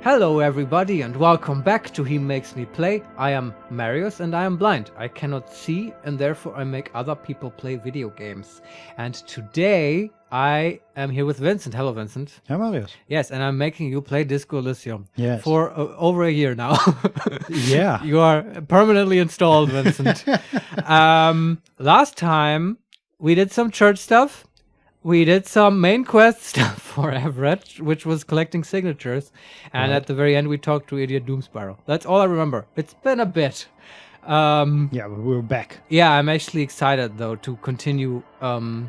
Hello everybody and welcome back to HeMakesMePlay. I am Marius and I am blind. I cannot see and therefore I make other people play video games. And today I am here with Vincent. Hello Vincent. Hi Marius. Yes, and I'm making you play Disco Elysium. Yes. For over a year now. Yeah. You are permanently installed, Vincent. Last time we did some church stuff. We did some main quest stuff for Evrart, which was collecting signatures. And at the very end, we talked to Idiot Doomspiral. That's all I remember. It's been a bit. Yeah, but we're back. Yeah, I'm actually excited, though, to continue the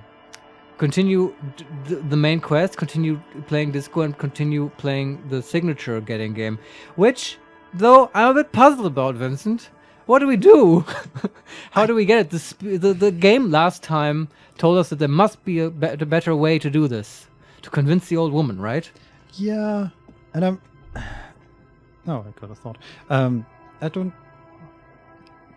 main quest, continue playing Disco, and continue playing the signature getting game. Which, though, I'm a bit puzzled about, Vincent. What do we do? How do we get it? The game last time told us that there must be a better way to do this. To convince the old woman, right? Yeah, and I'm... Oh, I got a thought. I don't...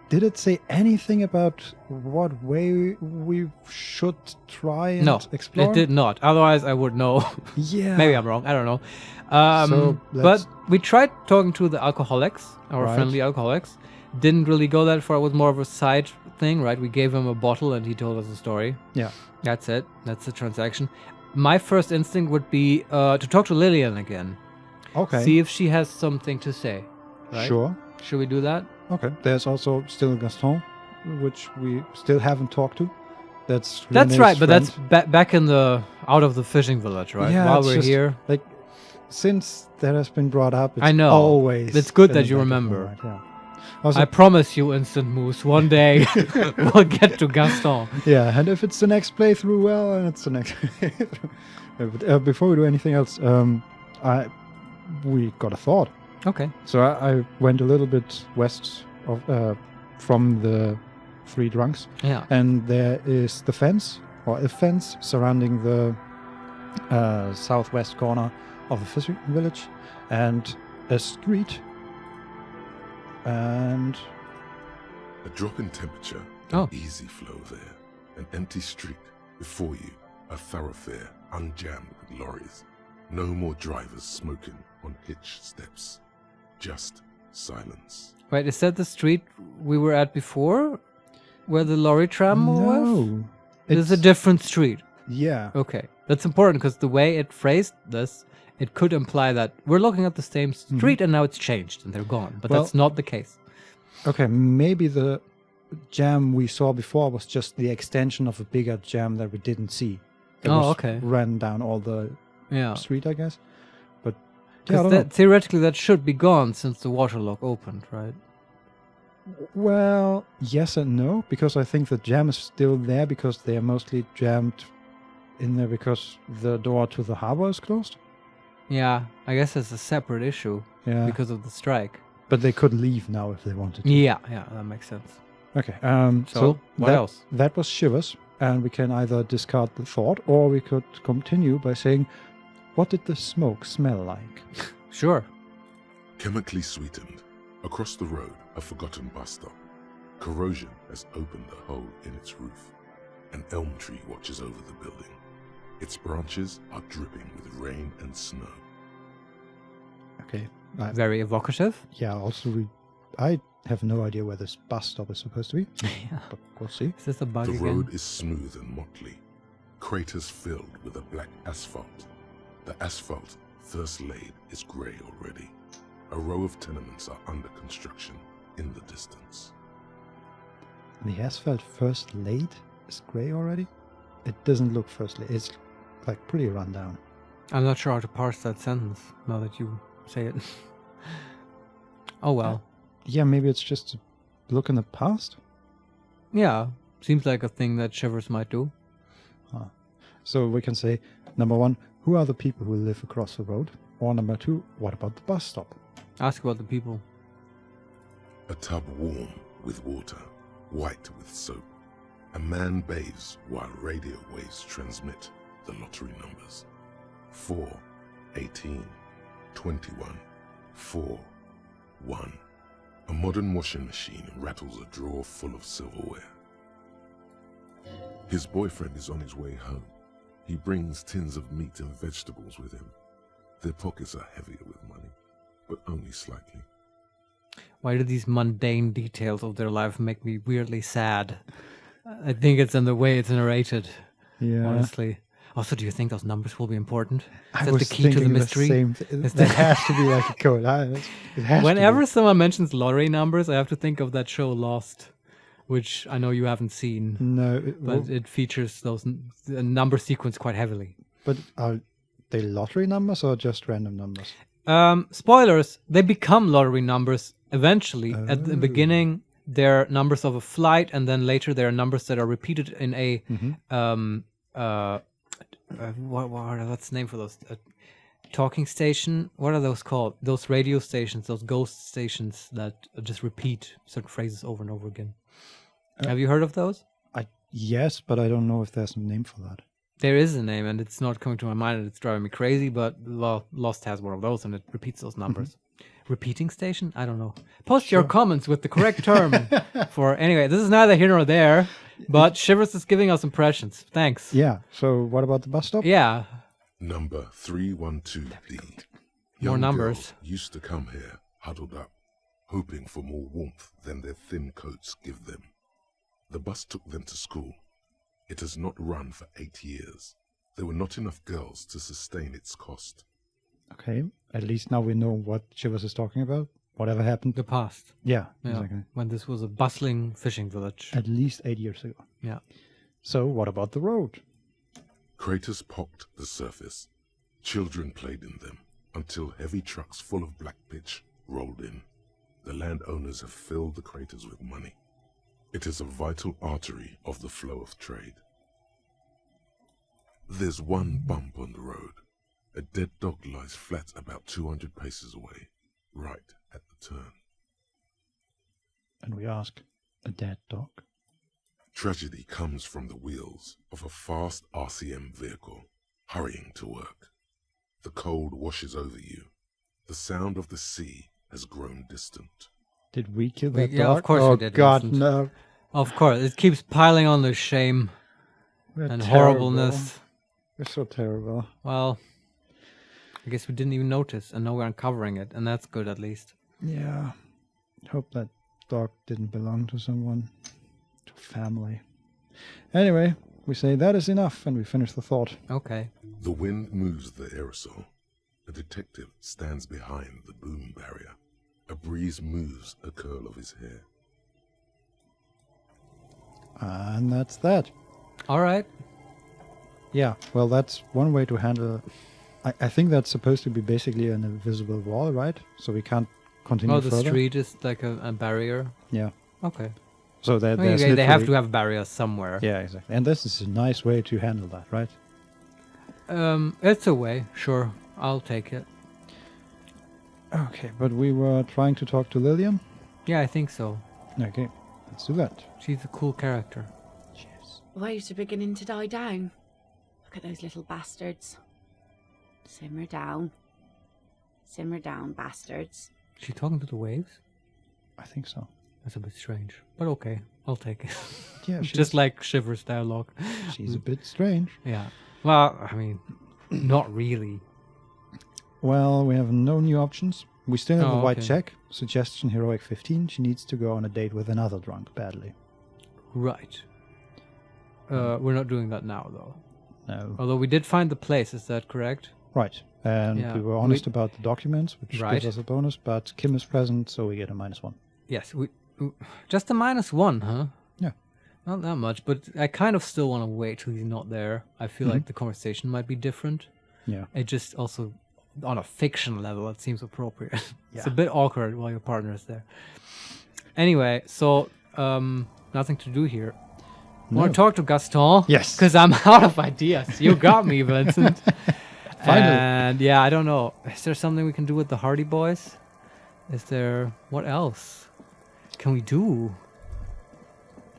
Did it say anything about what way we should try and explore? No, it did not. Otherwise, I would know. Yeah. Maybe I'm wrong. I don't know. But we tried talking to the alcoholics, our friendly alcoholics. Didn't really go that far. It was more of a side thing, right? We gave him a bottle and he told us a story. Yeah. That's it. That's the transaction. My first instinct would be to talk to Lillian again. Okay. See if she has something to say. Right? Sure. Should we do that? Okay. There's also still Gaston, which we still haven't talked to. That's René's right, but friend. that's back in the out of the fishing village, right? Yeah, While we're here. Like, since that has been brought up, it's I know. always... It's good in that the you back of my remember. mind, yeah. Also, I promise you, Instant Moose, one day we'll get to Gaston. yeah, and if it's the next playthrough, well, and it's the next playthrough. But, before we do anything else, we got a thought. Okay. So I went a little bit west of from the Three Drunks. Yeah. And there is the fence, or a fence, surrounding the southwest corner of the fishing village, and a street. And a drop in temperature, easy flow there, an empty street before you, a thoroughfare unjammed with lorries, no more drivers smoking on hitch steps, just silence. Wait, is that the street we were at before, where the lorry tram was? no, It's a different street. Yeah. Okay, that's important because the way it phrased this, it could imply that we're looking at the same street and now it's changed and they're gone. But that's not the case. Okay, maybe the jam we saw before was just the extension of a bigger jam that we didn't see. It was ran down all the street, I guess. But yeah, I don't know. Theoretically, that should be gone since the water lock opened, right? Well, yes and no, because I think the jam is still there because they are mostly jammed in there because the door to the harbor is closed. Yeah, I guess it's a separate issue because of the strike. But they could leave now if they wanted to. Yeah, that makes sense. Okay, so what else? That was Shivers, and we can either discard the thought, or we could continue by saying, what did the smoke smell like? Sure. Chemically sweetened, across the road, a forgotten bus stop. Corrosion has opened a hole in its roof. An elm tree watches over the building. Its branches are dripping with rain and snow. Okay. Very evocative. Yeah, also I have no idea where this bus stop is supposed to be. But we'll see. Is this a bug The again? road is smooth and motley. Craters filled with a black asphalt. The asphalt, first laid, is grey already. A row of tenements are under construction in the distance. The asphalt first laid is grey already? It doesn't look first laid. It's like pretty run down. I'm not sure how to parse that sentence now that you say it. Oh well. Yeah, maybe it's just a look in the past? Yeah, seems like a thing that Shivers might do. So we can say, number one, who are the people who live across the road? Or number two, what about the bus stop? Ask about the people. A tub warm with water, white with soap. A man bathes while radio waves transmit the lottery numbers. 4, 18, 21, 4, 1. A modern washing machine rattles a drawer full of silverware. His boyfriend is on his way home. He brings tins of meat and vegetables with him. Their pockets are heavier with money. but only slightly. Why do these mundane details of their life make me weirdly sad? I think it's in the way it's narrated, Yeah. honestly. Also, do you think those numbers will be important? Is I that was the key to the thinking mystery? same that has to be like a code. It has Whenever to someone mentions lottery numbers, I have to think of that show Lost, which I know you haven't seen, be. No, but it features the number sequence quite heavily. but are they lottery numbers or just random numbers? Spoilers, they become lottery numbers eventually. At the Oh. beginning, they're numbers of a flight, and then later they're numbers that are repeated in a what's the name for those? Talking station? What are those called? Those radio stations, those ghost stations that just repeat certain phrases over and over again. Have you heard of those? Yes, but I don't know if there's a name for that. There is a name, and it's not coming to my mind, and it's driving me crazy, but Lost has one of those, and it repeats those numbers. Repeating station? I don't know. Post your comments with the correct term for... Anyway, this is neither here nor there, but Shivers is giving us impressions. Thanks. Yeah, so what about the bus stop? Yeah. Number 312D. More Young numbers. girls used to come here, huddled up, hoping for more warmth than their thin coats give them. The bus took them to school. It has not run for 8 years. There were not enough girls to sustain its cost. Okay, at least now we know what Shivers is talking about. Whatever happened. The past. Yeah, Yeah. exactly. When this was a bustling fishing village. At least 8 years ago. Yeah. So what about the road? Craters pocked the surface. Children played in them until heavy trucks full of black pitch rolled in. The landowners have filled the craters with money. It is a vital artery of the flow of trade. There's one bump on the road. A dead dog lies flat about 200 paces away, right at the turn. And we ask, a dead dog? Tragedy comes from the wheels of a fast RCM vehicle, hurrying to work. The cold washes over you. The sound of the sea has grown distant. Did we kill that dog? Yeah, of course oh we did, God, Vincent. no. Of course. It keeps piling on the shame We're and terrible. horribleness. We're so terrible. Well, I guess we didn't even notice, and now we're uncovering it, and that's good at least. Yeah. Hope that dog didn't belong to someone. To family. Anyway, we say that is enough, and we finish the thought. Okay. The wind moves the aerosol. A detective stands behind the boom barrier. A breeze moves a curl of his hair. And that's that. All right. Yeah, well, that's one way to handle... I think that's supposed to be basically an invisible wall, right? So we can't continue The further. street is like a barrier. Yeah. Okay. So that I mean, they have to have barriers somewhere. Yeah, exactly. And this is a nice way to handle that, right? It's a way. Sure. I'll take it. Okay, but we were trying to talk to Lillian. Yeah, I think so. Okay, let's do that. She's a cool character. Cheers. Waves are beginning to die down. Look at those little bastards. Simmer down. Simmer down, bastards. Is she talking to the waves? I think so. That's a bit strange. But okay. I'll take it. Yeah, Just like Shivers dialogue. she's a bit strange. Yeah. Well, I mean, not really. Well, we have no new options. We still have Oh, a white okay. check. Suggestion heroic 15. She needs to go on a date with another drunk badly. Right. We're not doing that now, though. No. Although we did find the place, is that correct? Right. And Yeah, we were honest about the documents, which Right. gives us a bonus, but Kim is present, so we get a -1. Yes. Just a -1, huh? Yeah. Not that much, but I kind of still want to wait till he's not there. I feel like the conversation might be different. Yeah. It just also, on a fiction level, it seems appropriate. It's a Yeah. bit awkward while your partner is there. Anyway, so nothing to do here. No. Want to talk to Gaston? Yes. Because I'm out of ideas. You got me, Vincent. Finally. And yeah, I don't know. Is there something we can do with the Hardy Boys? Is there... What else can we do?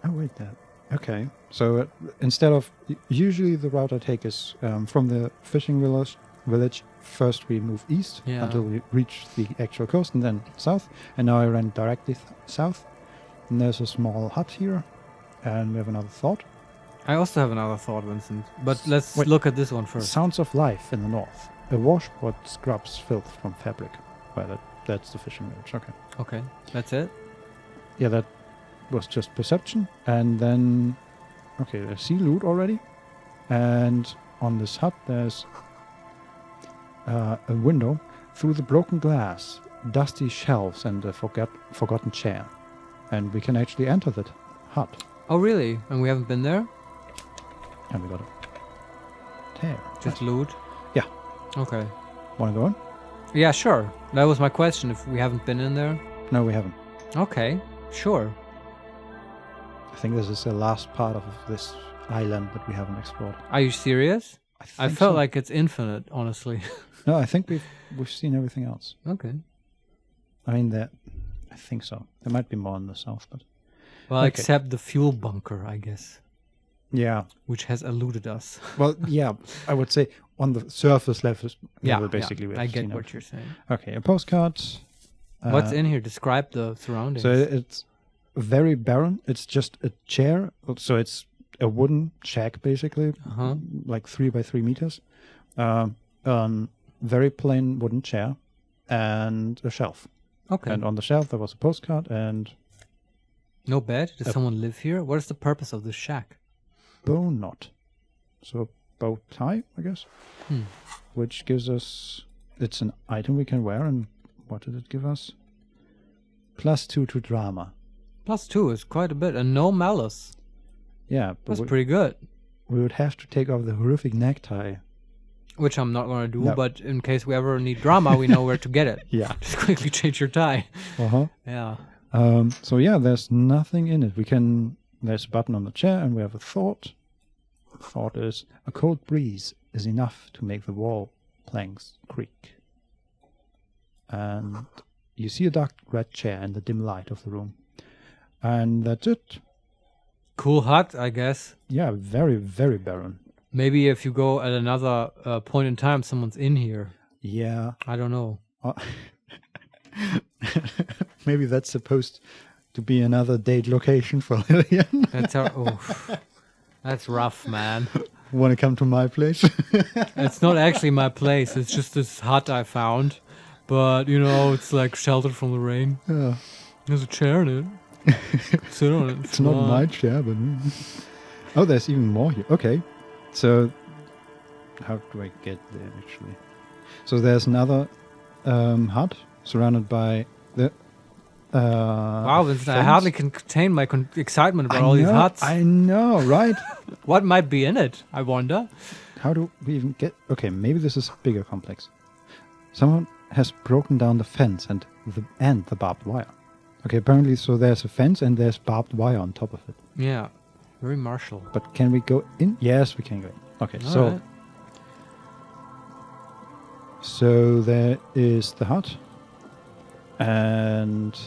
Oh, wait, that. Okay. So instead of... Usually the route I take is from the fishing village. First we move east Yeah. until we reach the actual coast and then south. And now I ran directly south. And there's a small hut here. And we have another thought. I also have another thought, Vincent. But let's Wait. look at this one first. Sounds of life in the north. A washboard scrubs filth from fabric. Well, that That's the fishing village. Okay. Okay, that's it. Yeah, that was just perception. And then, okay, I see loot already. And on this hut, there's a window. Through the broken glass, dusty shelves, and a forgotten chair. And we can actually enter that hut. Oh, really? And we haven't been there? And we got a tear. Just loot? Yeah. Okay. Want to go on? Yeah, sure. That was my question, if we haven't been in there. No, we haven't. Okay, sure. I think this is the last part of this island that we haven't explored. Are you serious? I think felt so. like it's infinite, honestly. No, I think we've seen everything else. Okay. I mean, I think so. There might be more in the south, but Well, Okay. except the fuel bunker, I guess, yeah. which has eluded us. Well, yeah, I would say on the surface level, Yeah, basically, we I have get seen what everything. you're saying. Okay, a postcard. What's in here? Describe the surroundings. So it's very barren. It's just a chair. So it's a wooden shack, basically, Uh-huh. like 3 by 3 meters. Very plain wooden chair and a shelf. Okay. And on the shelf there was a postcard and No bed? Does someone live here? What is the purpose of this shack? bow knot. So bow tie, I guess. Hmm. Which gives us, it's an item we can wear, and what did it give us? +2 to drama. +2 is quite a bit, and no malice. Yeah, but That's pretty good. we would have to take off the horrific necktie. Which I'm not going to do, No. but in case we ever need drama, we know where to get it. Yeah. Just quickly change your tie. Uh-huh. Yeah. So yeah, there's nothing in it. There's a button on the chair, and we have a thought. The thought is, a cold breeze is enough to make the wall planks creak. And you see a dark red chair in the dim light of the room. And that's it. Cool hut, I guess. Yeah, very, very barren. Maybe if you go at another point in time, someone's in here. Yeah. I don't know. Maybe that's supposed to be another date location for Lillian. That's rough, man. Want to come to my place? It's not actually my place. It's just this hut I found. But, it's like sheltered from the rain. Yeah. There's a chair in it. Sit on it. It's not my chair, but... Oh, there's even more here. Okay. So, how do I get there, actually? So there's another hut surrounded by the... Wow, Vincent, I fence. hardly can contain my excitement about all these huts. I know, right? What might be in it, I wonder? How do we even get... Okay, maybe this is a bigger complex. Someone has broken down the fence and the barbed wire. Okay, apparently, so there's a fence and there's barbed wire on top of it. Yeah, very martial. But can we go in? Yes, we can go in. Okay, All so... right. So there is the hut. And...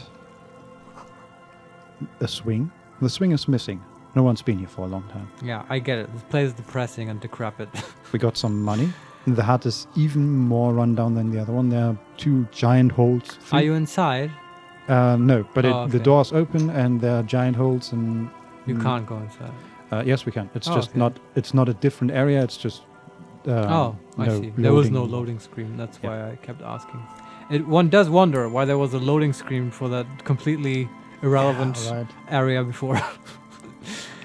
a swing. The swing is missing. No one's been here for a long time. Yeah, I get it. This place is depressing and decrepit. We got some money. And the hut is even more run down than the other one. There are 2 giant holes. Are you inside? No, but Oh, the okay. door's open and there are giant holes and... You can't go inside. Yes, we can. It's Oh, just okay. not... It's not a different area. It's just... I see. There was no loading screen. That's why I kept asking. One does wonder why there was a loading screen for that completely irrelevant right. area before.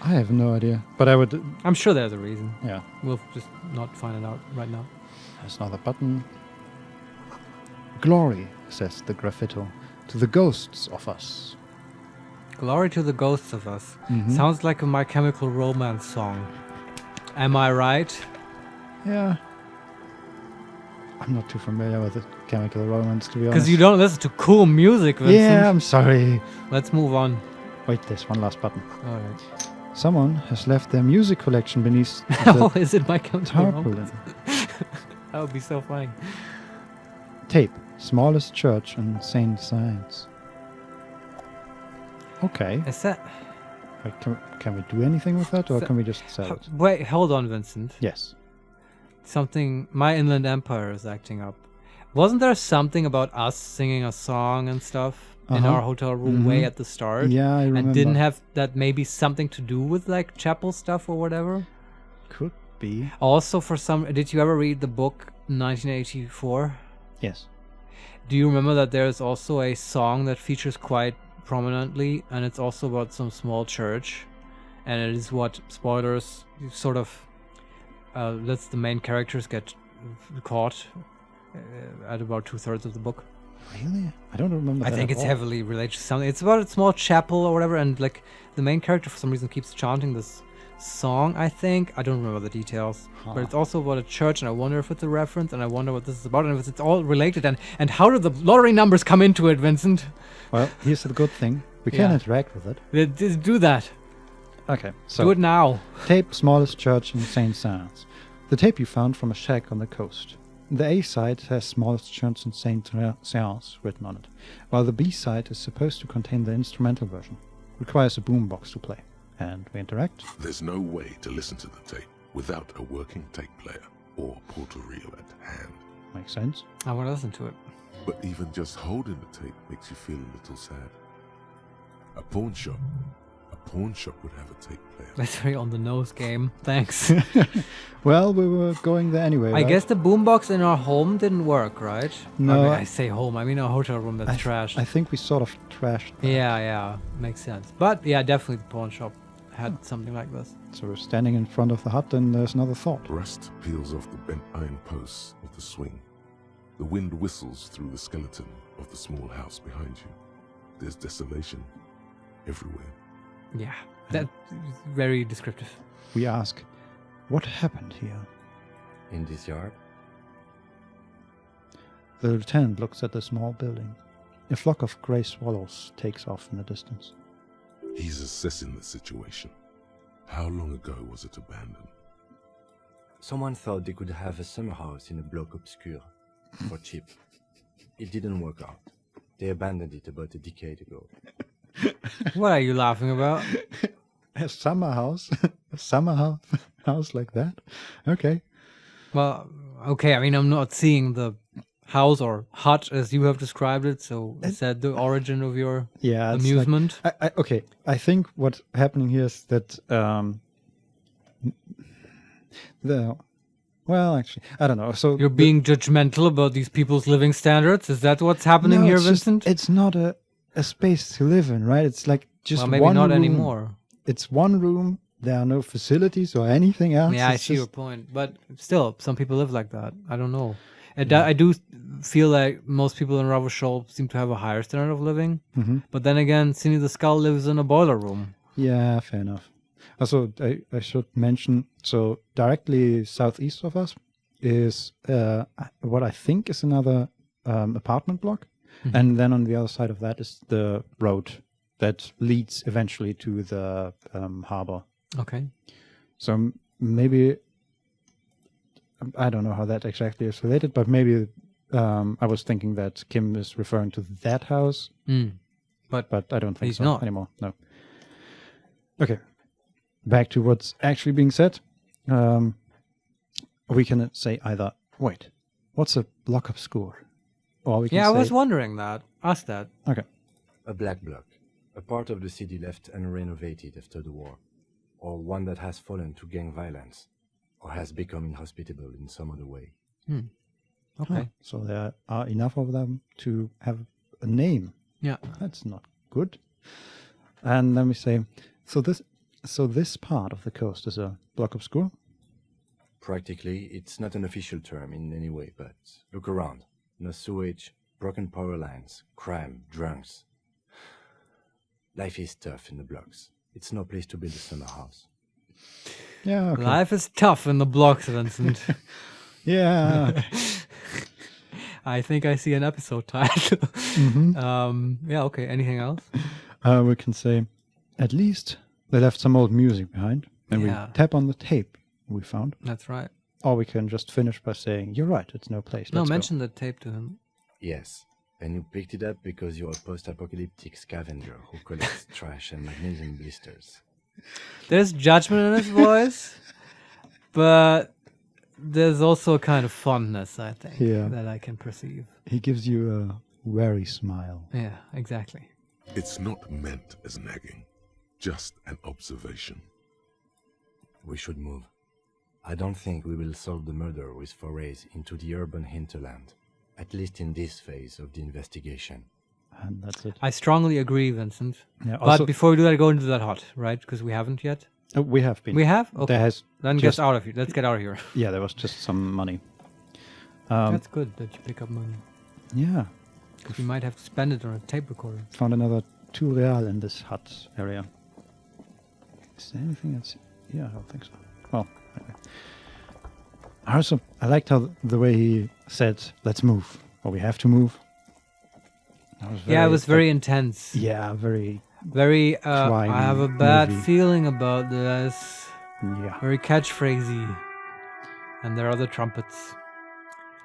I have no idea. But I would... I'm sure there's a reason. Yeah. We'll just not find it out right now. There's another button. Glory, says the graffito, to the ghosts of us. Glory to the ghosts of us. Mhm. Sounds like a My Chemical Romance song. Am I right? Yeah. I'm not too familiar with the Chemical Romance, to be honest. Because you don't listen to cool music, Vincent. Yeah, I'm sorry. Let's move on. Wait, there's one last button. All right. Someone has left their music collection beneath Oh, the is it My Chemical Romance? tarpaulin. That would be so funny. Tape. Smallest church in Saint-Saëns. Okay. Is that... Wait, can we do anything with that, or So- can we just sell it? Wait, hold on, Vincent. Yes. Something... My Inland Empire is acting up. Wasn't there something about us singing a song and stuff in Uh-huh. our hotel room way at the start? Yeah, I remember. And didn't have that maybe something to do with like chapel stuff or whatever? Could be. Also, for some... Did you ever read the book 1984? Yes. Do you remember that there is also a song that features quite prominently, and it's also about some small church, and it is what, spoilers, sort of lets the main characters get caught at about 2/3 of the book. Really? I don't remember I that think at it's all. heavily related to something. It's about a small chapel or whatever, and like the main character for some reason keeps chanting this song, I think. I don't remember the details. But it's also about a church, and I wonder if it's a reference, and I wonder what this is about, and if it's all related, and how do the lottery numbers come into it, Vincent? Well, here's the good thing. We can Yeah. interact with it. Do that. Okay, so Do it now. tape, smallest church in Saint-Saëns. The tape you found from a shack on the coast. The A side has smallest church in Saint-Saëns written on it, while the B side is supposed to contain the instrumental version. Requires a boombox to play. And we interact. There's no way to listen to the tape without a working tape player or portal-reel at hand. Makes sense. I want to listen to it. But even just holding the tape makes you feel a little sad. A pawn shop would have a tape player. That's very on the nose game. Thanks. Well, we were going there anyway. I right? guess the boombox in our home didn't work, right? No, I mean, I- I say home. I mean a hotel room that's trash. I think we sort of trashed that. Yeah, makes sense. But yeah, definitely the pawn shop had something like this. So we're standing in front of the hut and there's another thought. Rust peels off the bent iron posts of the swing. The wind whistles through the skeleton of the small house behind you. There's desolation everywhere. Yeah, that's very descriptive. We ask, what happened here? In this yard? The lieutenant looks at the small building. A flock of grey swallows takes off in the distance. He's assessing the situation. How long ago was it abandoned? Someone thought they could have a summer house in a Bloc obscur for cheap. It didn't work out. They abandoned it about a decade ago. What are you laughing about? A summer house? A summer house like that? Okay. Well, okay, I mean, I'm not seeing the house or hut as you have described it, so is that the origin of your Yeah. it's amusement? Like, okay, I think what's happening here is that well, actually, I don't know. So You're being judgmental about these people's living standards? Is that what's happening No, here, it's just- Vincent? it's not a space to live in, right? It's like just Well, maybe one not room. anymore. It's one room. There are no facilities or anything else. Yeah, I It's see your just- point. But still, some people live like that. I don't know. I do feel like most people in Ravachol seem to have a higher standard of living. Mhm. But then again, Cindy the Skull lives in a boiler room. Yeah, fair enough. Also, I should mention, so directly southeast of us is what I think is another apartment block. Mhm. And then on the other side of that is the road that leads eventually to the harbor. Okay. So maybe, I don't know how that exactly is related, but maybe I was thinking that Kim is referring to that house, but I don't think He's so not. anymore. No. Okay. Back to what's actually being said. We can say either, wait, what's a block obscur? Or we can Yeah, I say, was wondering that. Ask that. okay. A black block, a part of the city left unrenovated after the war, or one that has fallen to gang violence, or has become inhospitable in some other way. Okay. Huh. So there are enough of them to have a name. Yeah. That's not good. And let me say, so this part of the coast is a block obscur? Practically, it's not an official term in any way, but look around. No sewage, broken power lines, crime, drunks. Life is tough in the blocks. It's no place to build a summer house. Yeah, okay. Life is tough in the blocks, Vincent. Yeah. I think I see an episode title. Yeah, okay. Anything else? We can say, at least they left some old music behind. And Yeah. we tap on the tape we found. That's right. Or we can just finish by saying, you're right, it's no place. No, Let's go." mention the tape to him. Yes, and you picked it up because you're a post-apocalyptic scavenger who collects trash and magnesium blisters. There's judgment in his voice, but there's also a kind of fondness, I think, Yeah. that I can perceive. He gives you a wary smile. Yeah, exactly. It's not meant as nagging, just an observation. We should move. I don't think we will solve the murder with forays into the urban hinterland. at least in this phase of the investigation. And that's it. I strongly agree, Vincent. Yeah, But also, before we do that, go into that hut, right? Because we haven't yet. we have been. We have? Okay. There has Then just- get out of here. Let's get out of here. Yeah, there was just some money. That's good that you pick up money. Yeah, Because we might have to spend it on a tape recorder. found another 2 real in this hut area. Is there anything else? Yeah, I don't think so. Well, anyway. I liked how the way he said, "Let's move," or "We have to move." That was Yeah, it was very like, intense. yeah, very. Very, Crime I have a bad movie. feeling about this. Yeah. Very catchphrasey. And there are the trumpets.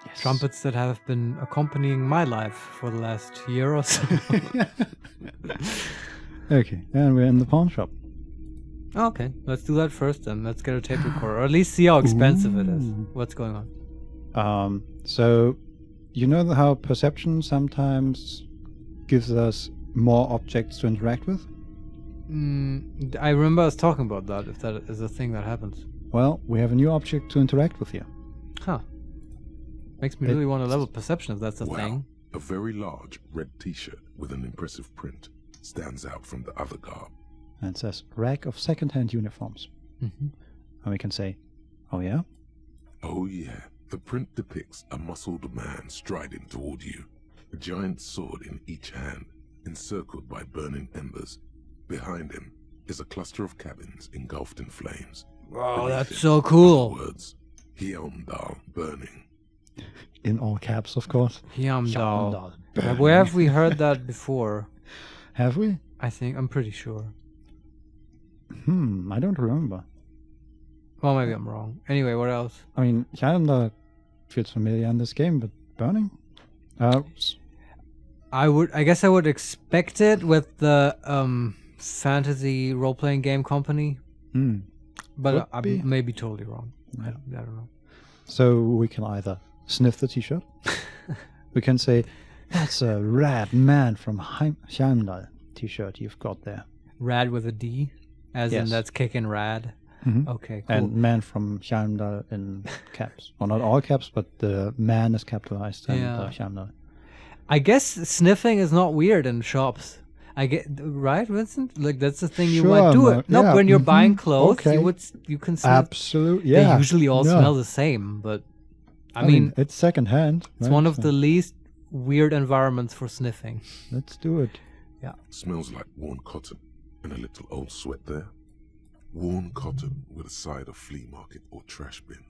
Yes. Trumpets that have been accompanying my life for the last year or so. Okay, and we're in the pawn shop. Okay, let's do that first then. Let's get a tape recorder. Or at least see how expensive it is. Ooh. What's going on? So, you know how perception sometimes gives us more objects to interact with? I remember us talking about that, if that is a thing that happens. Well, we have a new object to interact with here. Huh. Makes me really want to level perception if that's a Wow. thing. A very large red t-shirt with an impressive print stands out from the other garb. And it says, rack of second-hand uniforms. Mm-hmm. And we can say, oh yeah? Oh yeah, the print depicts a muscled man striding toward you, a giant sword in each hand, encircled by burning embers. Behind him is a cluster of cabins engulfed in flames. Wow, Beneath that's him so are cool. the words, Heimdall burning. In all caps, of course. Heimdall. Where have we heard that before? Have we? I think, I'm pretty sure. I don't remember. Well, maybe I'm wrong. Anyway, what else? I mean, Heimdall feels familiar in this game, but burning? I guess I would expect it with the fantasy role-playing game company, but Could I be. may be totally wrong. Yeah. I don't know. So we can either sniff the t-shirt, we can say, that's a rad man from Heimdall t-shirt you've got there. Rad with a D, as in Yes. that's kicking rad. Mhm. Okay, cool. And man from Heimdall in caps. Well, not all caps, but the man is capitalized and Yeah. Heimdall. I guess sniffing is not weird in shops. I get right, Vincent. Like that's the thing you Sure, might do. no, It. Nope, yeah, when you're buying mhm, clothes, okay. you can sniff. Absolutely, yeah. They usually all No. smell the same, but I I mean, it's secondhand. it's right? one of So the least weird environments for sniffing. Let's do it. Smells like worn cotton and a little old sweat there. Worn cotton with a side of flea market or trash bin.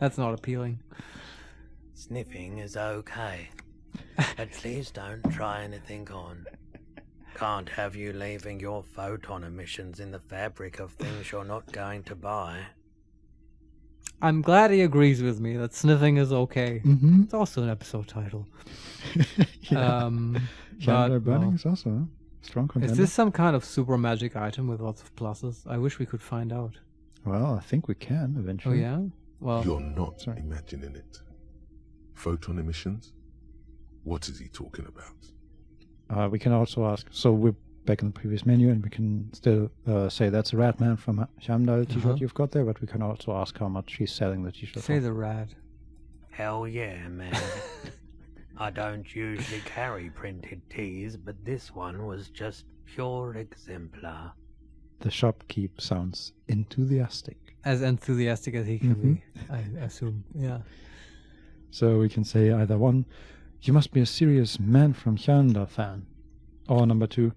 That's not appealing. Sniffing is okay, but please don't try anything on. Can't have you leaving your photon emissions in the fabric of things you're not going to buy. I'm glad he agrees with me that sniffing is okay. Mm-hmm. It's also an episode title. Heimdall But, burning well, is also a strong contender. is this some kind of super magic item with lots of pluses? I wish we could find out. Well, I think we can Oh eventually. yeah? Well, You're not sorry. imagining it. Photon emissions? What is he talking about? We can also ask. So we're back in the previous menu, and we can still say that's a rat man from Heimdall t-shirt Uh-huh. you've got there. But we can also ask how much he's selling the t-shirt. say for. the rad. Hell yeah, man. I don't usually carry printed tees, but this one was just pure exemplar. The shopkeep sounds enthusiastic. As enthusiastic as he can be, I assume. Yeah. So we can say either one, you must be a serious man from Heimdall fan, or number two,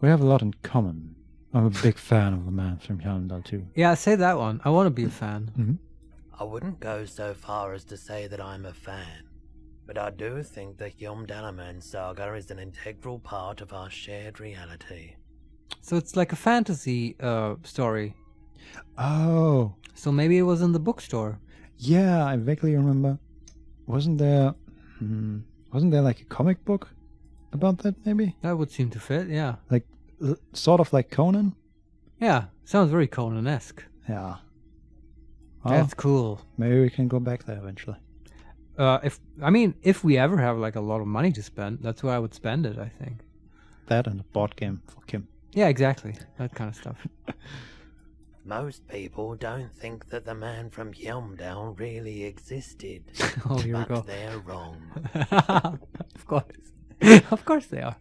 we have a lot in common. I'm a big fan of the man from Heimdall too. Yeah, say that one. I want to be a fan. I wouldn't go so far as to say that I'm a fan, but I do think the Heimdall saga is an integral part of our shared reality. So it's like a fantasy story. Oh, So maybe it was in the bookstore. yeah, I vaguely remember. Wasn't there like a comic book about that? Maybe That would seem to fit, yeah. like sort of like Conan. Yeah, sounds very Conan-esque. Yeah. Oh, That's cool. maybe we can go back there eventually. If we ever have like a lot of money to spend, that's where I would spend it, I think. That and a board game for Kim. Yeah, exactly. That kind of stuff. Most people don't think that the man from Yelmdale really existed. Oh, here we but go. they're wrong. Of course. Of course they are.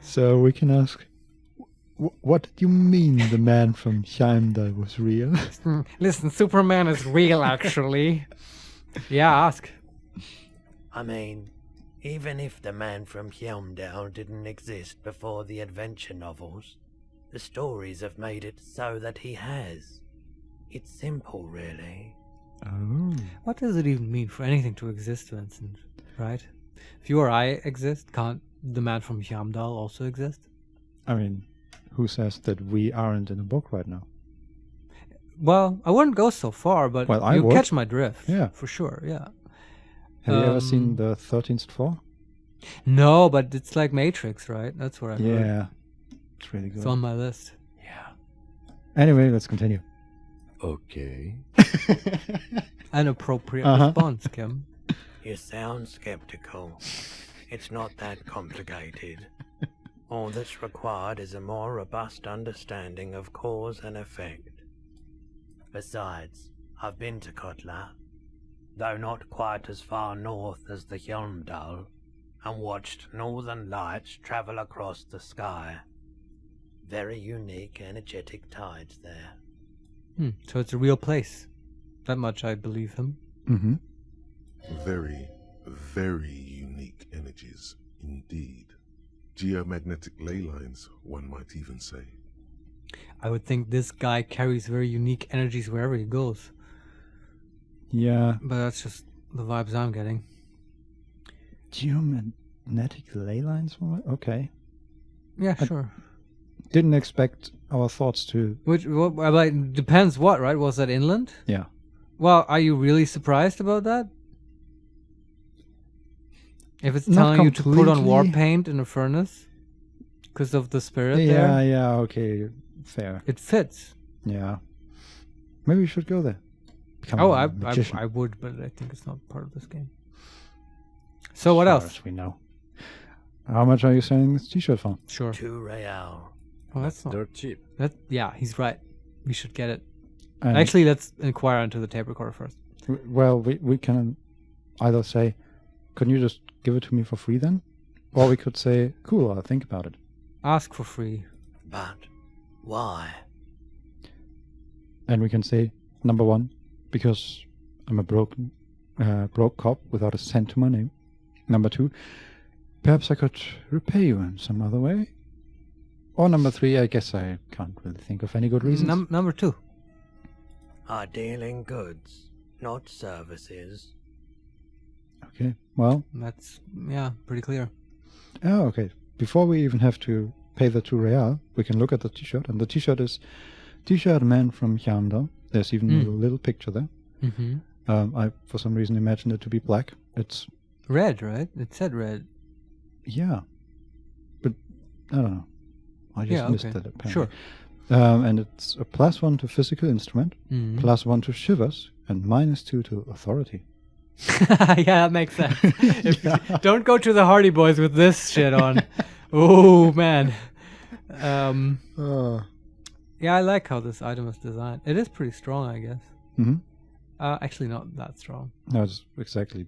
So we can ask, what did you mean the man from Heimdall was real? Listen, Superman is real, actually. Yeah, ask. I mean, even if the man from Yelmdale didn't exist before the adventure novels, the stories have made it so that he has. It's simple, really. Oh. What does it even mean for anything to exist, Vincent? Right? If you or I exist, can't the man from Heimdall also exist? I mean, who says that we aren't in a book right now? Well, I wouldn't go so far, but Well, I you would. catch my drift. Yeah. For sure, yeah. Have you ever seen the 13th Floor? No, but it's like Matrix, right? That's what I heard. Yeah. It's really good. It's on my list. Yeah. Anyway, let's continue. Okay. An appropriate Uh-huh. response, Kim. You sound skeptical. It's not that complicated. All that's required is a more robust understanding of cause and effect. Besides, I've been to Kotla, though not quite as far north as the Hjelmdal, and watched northern lights travel across the sky. Very unique, energetic tides there. So it's a real place. That much I believe him. Mm-hmm. Very, very unique energies indeed. Geomagnetic ley lines, one might even say. I would think this guy carries very unique energies wherever he goes. Yeah. But that's just the vibes I'm getting. Geomagnetic ley lines? Okay. Yeah, sure. Didn't expect our thoughts to... Like, depends what, right? Was that inland? Yeah. Well, are you really surprised about that? If it's Not telling you to put on war completely. paint in a furnace because of the spirit Yeah, there, yeah, okay. Fair. it fits. Yeah. Maybe we should go there. Become Oh, a I magician, would, but I think it's not part of this game. So what as far else? as we know. How much are you selling this t-shirt for? Sure. 2 real. Oh, that's not. Dirt cheap. Yeah, he's right. We should get it. And Actually, let's inquire into the tape recorder first. Well, we can either say, can you just give it to me for free then? Or we could say, cool, I'll think about it. Ask for free. But why? And we can say, number one, because I'm a broke cop without a cent to my name. Number two, perhaps I could repay you in some other way. Or number three, I guess I can't really think of any good reasons. Number two. I deal in goods, not services. Okay, well, That's, yeah, pretty clear. oh, okay. Before we even have to pay the 2 real, we can look at the t-shirt. And the t-shirt is T-shirt man from Heimdall. There's even a little picture there. Mm-hmm. I, for some reason, imagined it to be black. It's, Red, right? It said red. yeah. But, I don't know. I just Yeah, missed okay. that apparently. Sure. And it's a +1 to physical instrument, Mhm. +1 to shivers, and -2 to authority. Yeah, that makes sense. Don't go to the Hardy Boys with this shit on. Oh, man. Yeah, I like how this item is designed. It is pretty strong, I guess. Mm-hmm. Actually, not that strong. No, it's exactly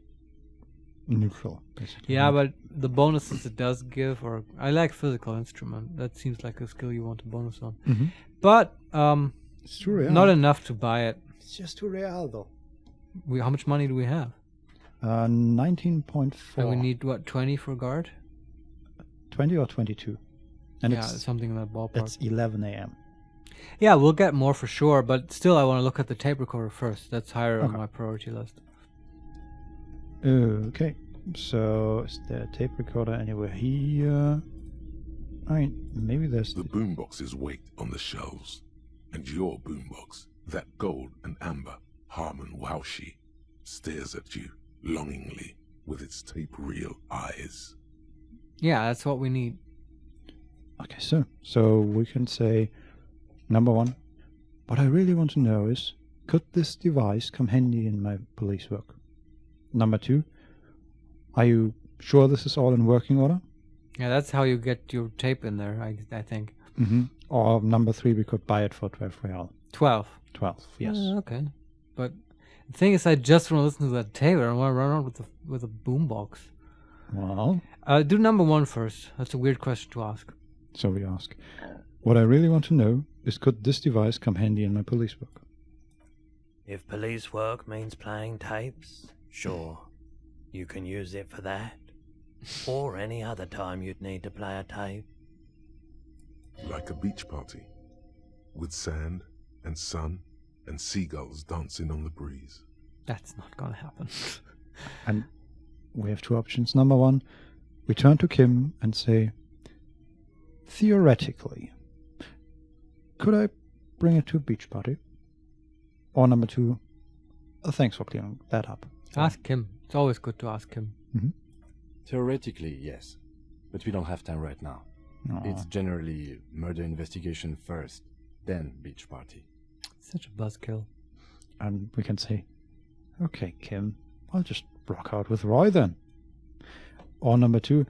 neutral, basically. Yeah, but the bonuses it does give, or I like physical instrument. That seems like a skill you want a bonus on. Mm-hmm. But It's 2 real. not enough to buy it. It's just 2 real, though. How much money do we have? 19.4. And we need, what, 20 for guard? 20 or 22. And yeah, it's something in that ballpark. It's 11 a.m. Yeah, we'll get more for sure, but still I want to look at the tape recorder first. That's higher on Okay. my priority list. Okay, so is there a tape recorder anywhere here? I mean, maybe there's... The boomboxes wait on the shelves, and your boombox, that gold and amber Harman Waushi, stares at you longingly with its tape reel eyes. Yeah, that's what we need. Okay, so we can say, number one, what I really want to know is, could this device come handy in my police work? Number two, are you sure this is all in working order? Yeah, that's how you get your tape in there, I think. Mm-hmm. Or number three, we could buy it for 12 real. 12. 12, yes. Okay. But the thing is, I just want to listen to that tape. I don't want to run around with a boombox. Well, Do number 1 first. That's a weird question to ask. so we ask. What I really want to know is, could this device come handy in my police book? If police work means playing tapes, sure, you can use it for that. Or any other time you'd need to play a tape. Like a beach party, with sand and sun and seagulls dancing on the breeze. That's not gonna happen. And we have 2 options. Number 1, we turn to Kim and say, theoretically, could I bring it to a beach party? Or number 2, thanks for clearing that up. Ask him. It's always good to ask him. Theoretically, yes. But we don't have time right now. Aw. It's generally murder investigation first, then beach party. Such a buzzkill. And we can say, okay, Kim, I'll just rock out with Roy then. Or number 2,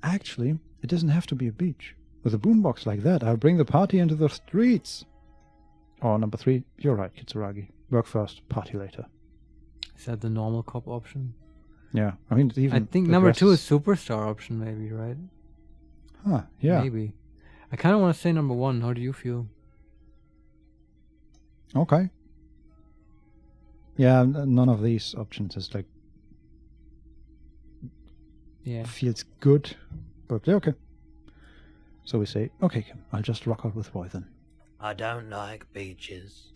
actually, it doesn't have to be a beach. With a boombox like that, I'll bring the party into the streets. Or number 3, you're right, Kitsuragi. Work first, party later. Is that the normal cop option? Yeah, I mean, it even I think number 2 is addresses- superstar option, maybe, right? Huh, yeah. Maybe. I kind of want to say number 1. How do you feel? Okay. Yeah, none of these options is like Yeah. feels good, but yeah, okay. So we say, okay, Kim, I'll just rock out with Roy then. I don't like beaches.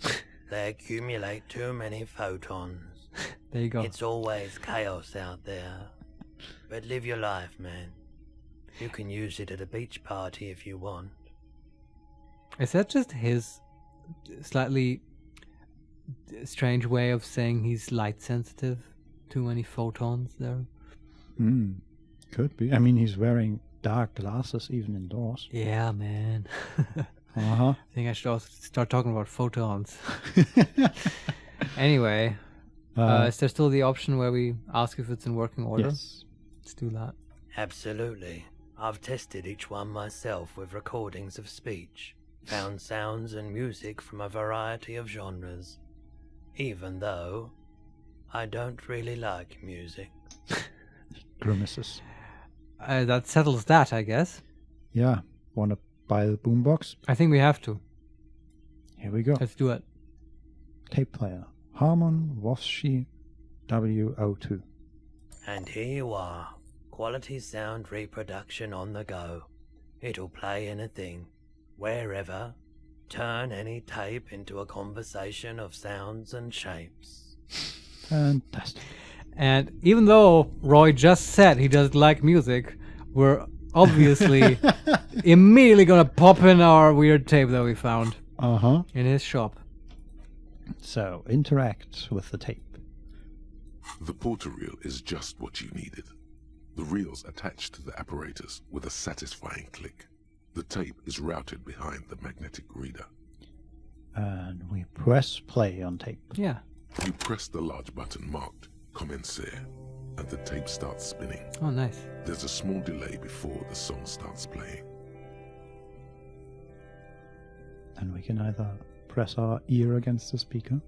They accumulate too many photons. There you go. It's always chaos out there. But live your life, man. You can use it at a beach party if you want. Is that just his slightly strange way of saying he's light sensitive? Too many photons there? Could be. I mean, he's wearing dark glasses even indoors. Yeah, man. Uh-huh. I think I should also start talking about photons. Anyway, is there still the option where we ask if it's in working order? Yes. Let's do that. Absolutely. I've tested each one myself with recordings of speech, found sounds and music from a variety of genres, even though I don't really like music. Grimaces. That settles that, I guess. Yeah. Wanna buy the boombox? I think we have to. Here we go. Let's do it. Tape player. Harmon Wolfschi WO2. And here you are, quality sound reproduction on the go. It'll play anything, wherever, turn any tape into a conversation of sounds and shapes. Fantastic. And even though Roy just said he doesn't like music, we're obviously immediately gonna pop in our weird tape that we found Uh-huh. in his shop. So, interact with the tape. The porter reel is just what you needed. The reels attached to the apparatus with a satisfying click. The tape is routed behind the magnetic reader. And we press play on tape. Yeah. You press the large button marked Commencer, and the tape starts spinning. Oh, nice. There's a small delay before the song starts playing. And we can either press our ear against the speaker,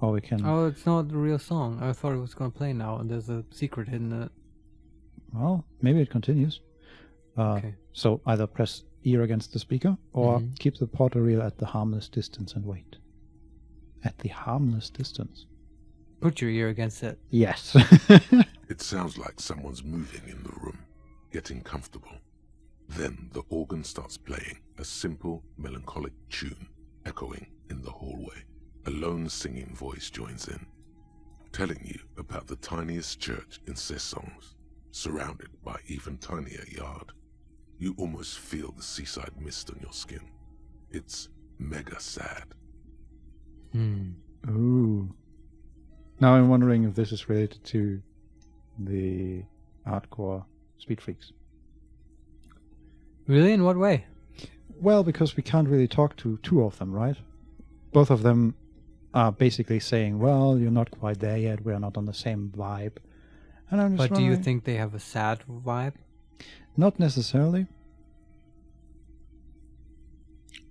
or we can... Oh, it's not the real song. I thought it was gonna play now, and there's a secret hidden in it. Well, maybe it continues. Okay. So either press ear against the speaker, or Mhm. keep the porter reel at the harmless distance and wait. At the harmless distance? Put your ear against it. Yes. It sounds like someone's moving in the room, getting comfortable. Then the organ starts playing a simple, melancholic tune, echoing in the hallway. A lone singing voice joins in, telling you about the tiniest church in Saint-Saëns, surrounded by even tinier yard. You almost feel the seaside mist on your skin. It's mega sad. Ooh. Now I'm wondering if this is related to the hardcore Speed Freaks. Really? In what way? Well, because we can't really talk to two of them, right? Both of them are basically saying, well, you're not quite there yet, we're not on the same vibe. And I'm just But do you wondering- think they have a sad vibe? Not necessarily.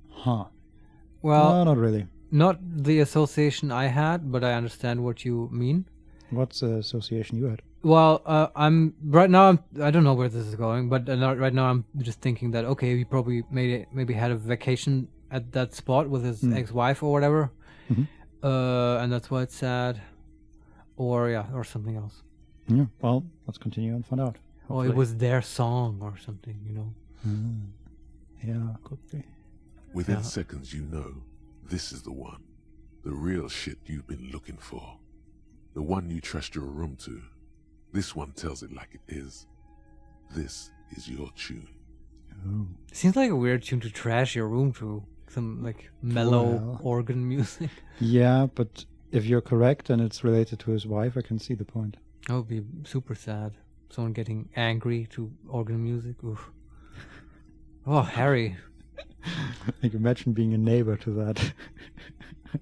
Huh. Well, No, not really. not the association I had, but I understand what you mean. What's the association you had? Well, I don't know where this is going, but right now I'm just thinking that, okay, he probably maybe had a vacation at that spot with his ex-wife or whatever, and that's why it's sad, or something else. Yeah. Well, let's continue and find out. Or it was their song or something, you know. Yeah, could be. Within seconds, you know, this is the one. The real shit you've been looking for. The one you trust your room to. This one tells it like it is. This is your tune. Oh. Seems like a weird tune to trash your room to. Some like mellow organ music. Yeah, but if you're correct and it's related to his wife, I can see the point. That would be super sad. Someone getting angry to organ music. Oof. Oh, Harry. Like, imagine being a neighbor to that.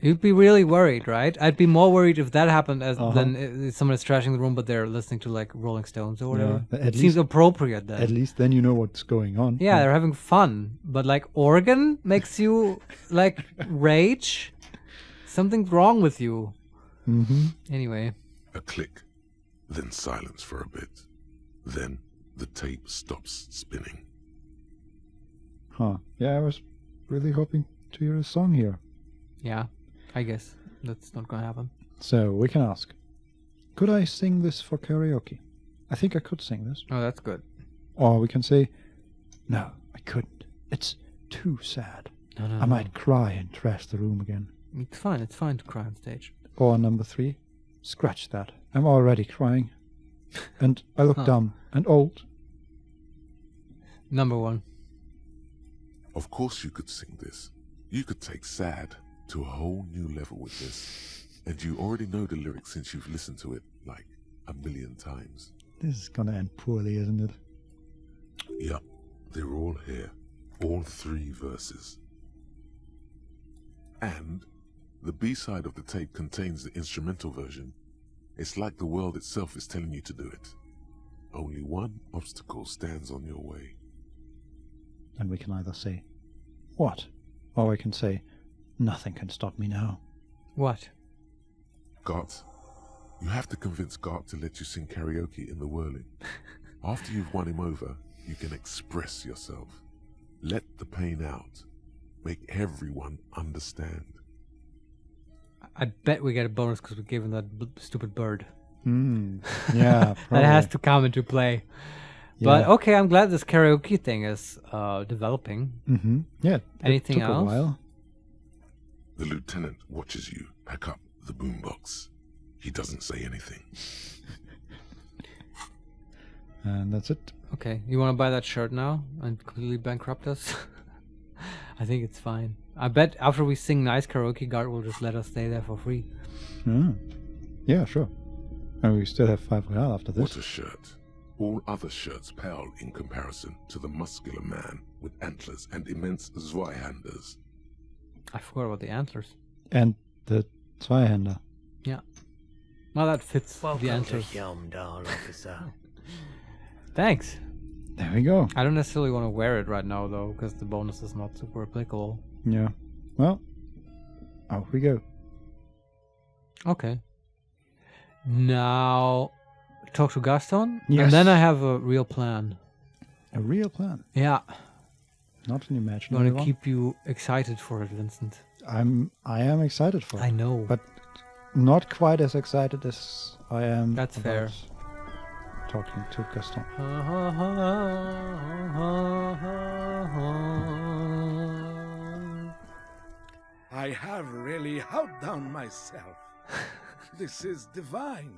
You'd be really worried, right? I'd be more worried if that happened than someone is trashing the room, but they're listening to like Rolling Stones or whatever. Yeah, It seems appropriate then. At least then you know what's going on. Yeah, they're having fun. But like organ makes you like rage. Something's wrong with you. Anyway. A click, then silence for a bit. Then the tape stops spinning. Huh. Yeah, I was really hoping to hear a song here. Yeah, I guess that's not gonna happen. So we can ask, could I sing this for karaoke? I think I could sing this. Oh, that's good. Or we can say, no, I couldn't. It's too sad. No, I might cry and trash the room again. It's fine to cry on stage. Or number 3, scratch that. I'm already crying. And I look dumb and old. Number 1. Of course you could sing this. You could take sad to a whole new level with this. And you already know the lyrics since you've listened to it like 1,000,000 times. This is gonna end poorly, isn't it? Yup, they're all here. All 3 verses. And the B-side of the tape contains the instrumental version. It's like the world itself is telling you to do it. Only one obstacle stands on your way. And we can either say, what? Or we can say, nothing can stop me now. What? Garte. You have to convince Garte to let you sing karaoke in the whirling. After you've won him over, you can express yourself. Let the pain out. Make everyone understand. I bet we get a bonus because we gave him that stupid bird. Yeah, probably. That has to come into play. Yeah. But okay, I'm glad this karaoke thing is developing. Yeah. Anything took else? A while. The lieutenant watches you pack up the boombox. He doesn't say anything. And that's it. Okay, you want to buy that shirt now and completely bankrupt us? I think it's fine. I bet after we sing nice karaoke, Garte will just let us stay there for free. Yeah, sure. And we still have 5 real after this. What a shirt. All other shirts pale in comparison to the muscular man with antlers and immense Zweihanders. I forgot about the antlers. And the Zweihander. Yeah. Well, that fits Welcome the antlers. to Yomdal, officer. Thanks. There we go. I don't necessarily want to wear it right now, though, because the bonus is not super applicable. Yeah. Well, off we go. Okay. Now, talk to Gaston. Yes. And then I have a real plan. A real plan. Yeah. Not an I imaginary want to one. keep you excited for it, Vincent. I am excited for it. I know. But not quite as excited as I am. That's about fair. Talking to Gaston. I have really outdone myself. This is divine.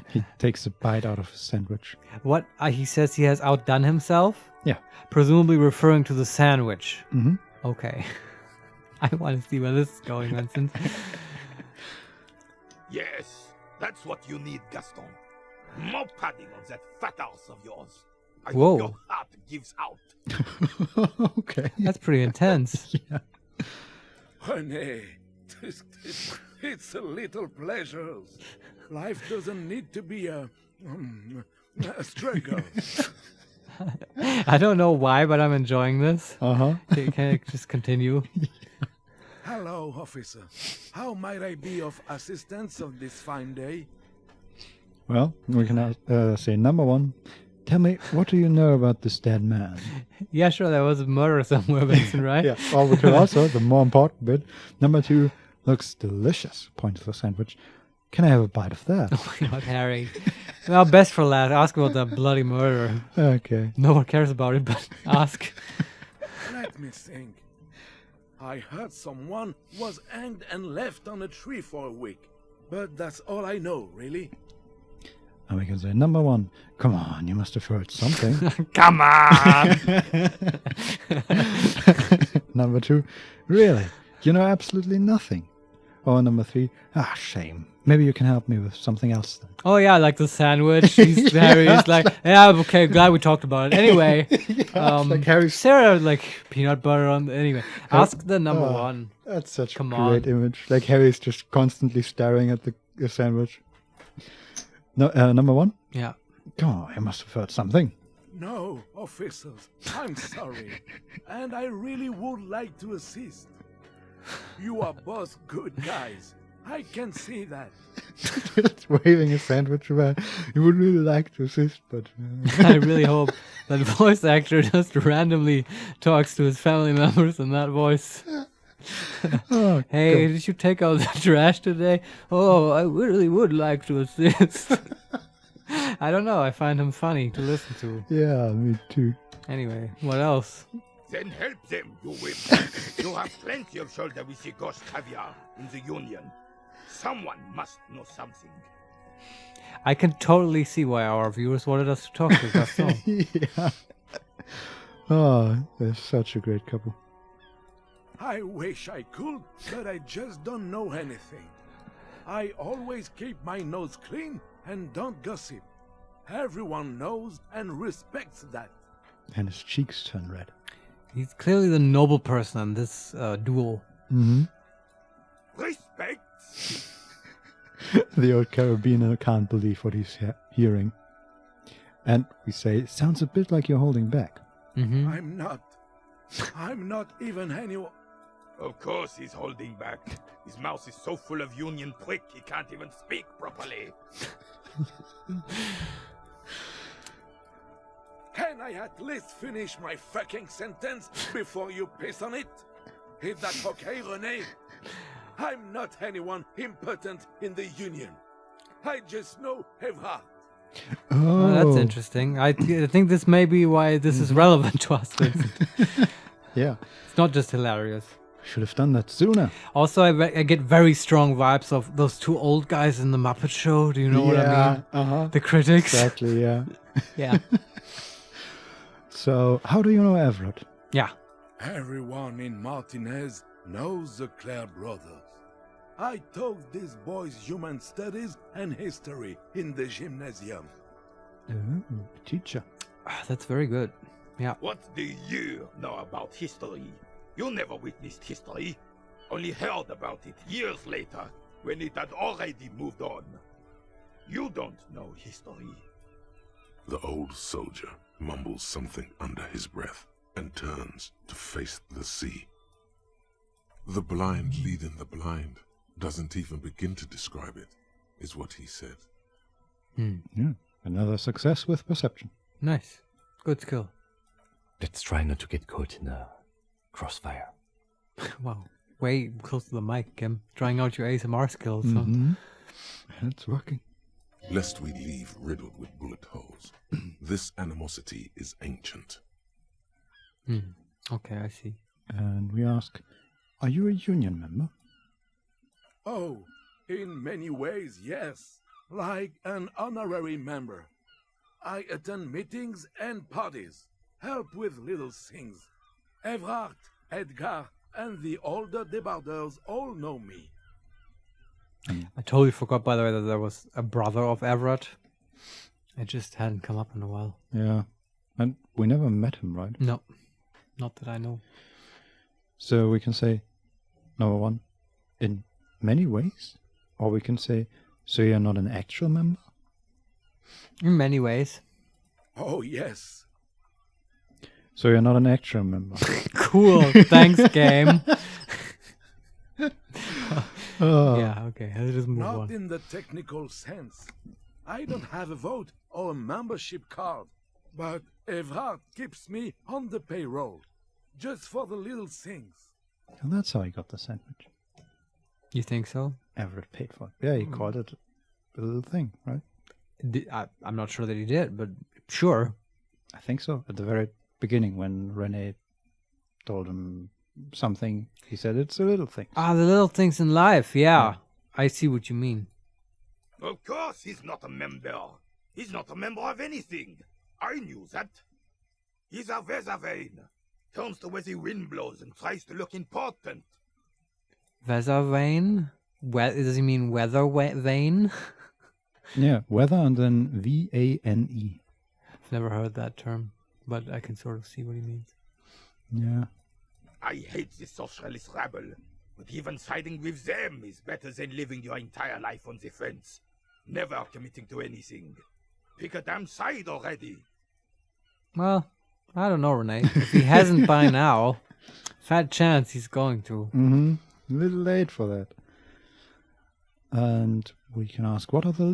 He takes a bite out of his sandwich. What? He says he has outdone himself? Yeah. Presumably referring to the sandwich. Mm-hmm. Okay. I want to see where this is going, Vincent. Yes, that's what you need, Gaston. More padding on that fat ass of yours. I Whoa. hope your heart gives out. Okay. That's pretty intense. Yeah. René, it's a little pleasures. Life doesn't need to be a struggle. I don't know why, but I'm enjoying this. Uh-huh. Can I just continue? Hello, officer. How might I be of assistance on this fine day? Well, we can say number one. Tell me, what do you know about this dead man? Yeah, sure, there was a murder somewhere, Vincent, right? Yeah, or we could also, the more important bit, number two, looks delicious. Point to the sandwich. Can I have a bite of that? Oh my God, Harry. Well, best for last. Ask about the bloody murder. Okay. No one cares about it, but ask. Let me think. I heard someone was hanged and left on a tree for a week. But that's all I know, really. And we can say number one. Come on, you must have heard something. Come on! Number two. Really? You know absolutely nothing. Or number three. Ah, shame. Maybe you can help me with something else then. Oh yeah, like the sandwich. Harry's like, yeah, okay, glad we talked about it. Anyway, like Harry's... Sarah, like peanut butter on. Anyway, ask the number one. That's such Come a great on. image. Like Harry's just constantly staring at the sandwich. No, number one. Yeah. Come on, I must have heard something. No, officers, I'm sorry. And I really would like to assist. You are both good guys. I can see that. Just waving a sandwich around. You would really like to assist, but... I really hope that voice actor just randomly talks to his family members in that voice. Oh, Hey, did you take out the trash today? Oh, I really would like to assist. I don't know. I find him funny to listen to. yeah, me too. Anyway, what else? Then help them, you wimp. You have plenty of shoulder with the ghost caviar in the Union. Someone must know something. I can totally see why our viewers wanted us to talk to Gaston. Yeah. Oh, they're such a great couple. I wish I could, but I just don't know anything. I always keep my nose clean and don't gossip. Everyone knows and respects that. And his cheeks turn red. He's clearly the noble person in this duel. Mm-hmm. Respect? The old carabiner can't believe what he's hearing. And we say, sounds a bit like you're holding back. Mm-hmm. I'm not even anyone. Of course he's holding back. His mouth is so full of Union prick he can't even speak properly. Can I at least finish my fucking sentence before you piss on it? Is that okay, René? I'm not anyone important in the Union. I just know Evrart. Oh, that's interesting. I think this may be why this is relevant to us, Vincent. Yeah. It's not just hilarious. Should have done that sooner. Also, I get very strong vibes of those two old guys in the Muppet Show. Do you know what I mean? Uh-huh. The critics. Exactly, yeah. Yeah. So, how do you know Evrart? Yeah. Everyone in Martinez knows the Clare brothers. I taught these boys human studies and history in the gymnasium. Oh, teacher. That's very good. Yeah. What do you know about history? You never witnessed history, only heard about it years later, when it had already moved on. You don't know history. The old soldier mumbles something under his breath and turns to face the sea. The blind leading the blind doesn't even begin to describe it, is what he said. Yeah, another success with perception. Nice. Good skill. Let's try not to get caught in the crossfire. Wow. Way close to the mic, Kim. Trying out your ASMR skills. Mm-hmm. It's working. Lest we leave riddled with bullet holes. This animosity is ancient. Okay, I see. And we ask, are you a union member? Oh, in many ways, yes. Like an honorary member. I attend meetings and parties, help with little things. Evrart, Edgar, and the older debarders all know me. I totally forgot, by the way, that there was a brother of Evrart. It just hadn't come up in a while. Yeah. And we never met him, right? No. Not that I know. So we can say, number one, in many ways? Or we can say, so you're not an actual member? In many ways. Oh, yes. So you're not an actual member. Cool. Thanks, game. Oh. Yeah, okay. Let's just move Not on. in the technical sense. I don't have a vote or a membership card, but Evrart keeps me on the payroll, just for the little things. And that's how he got the sandwich. You think so? Everett paid for it. Yeah, he called it a little thing, right? I'm not sure that he did, but sure. I think so. At the very beginning, when René told him something, he said it's a little thing. Ah, the little things in life. Yeah, I see what you mean. Of course he's not a member. He's not a member of anything. I knew that. He's a weathervane. Turns the way the wind blows and tries to look important. Weathervane? Does he mean weather vane? Yeah, weather and then V-A-N-E. I've never heard that term, but I can sort of see what he means. Yeah. I hate this socialist rabble, but even siding with them is better than living your entire life on the fence, never committing to anything. Pick a damn side already. Well, I don't know, Renee. If he hasn't by now, fat chance he's going to. Mm-hmm. A little late for that. And we can ask, what are the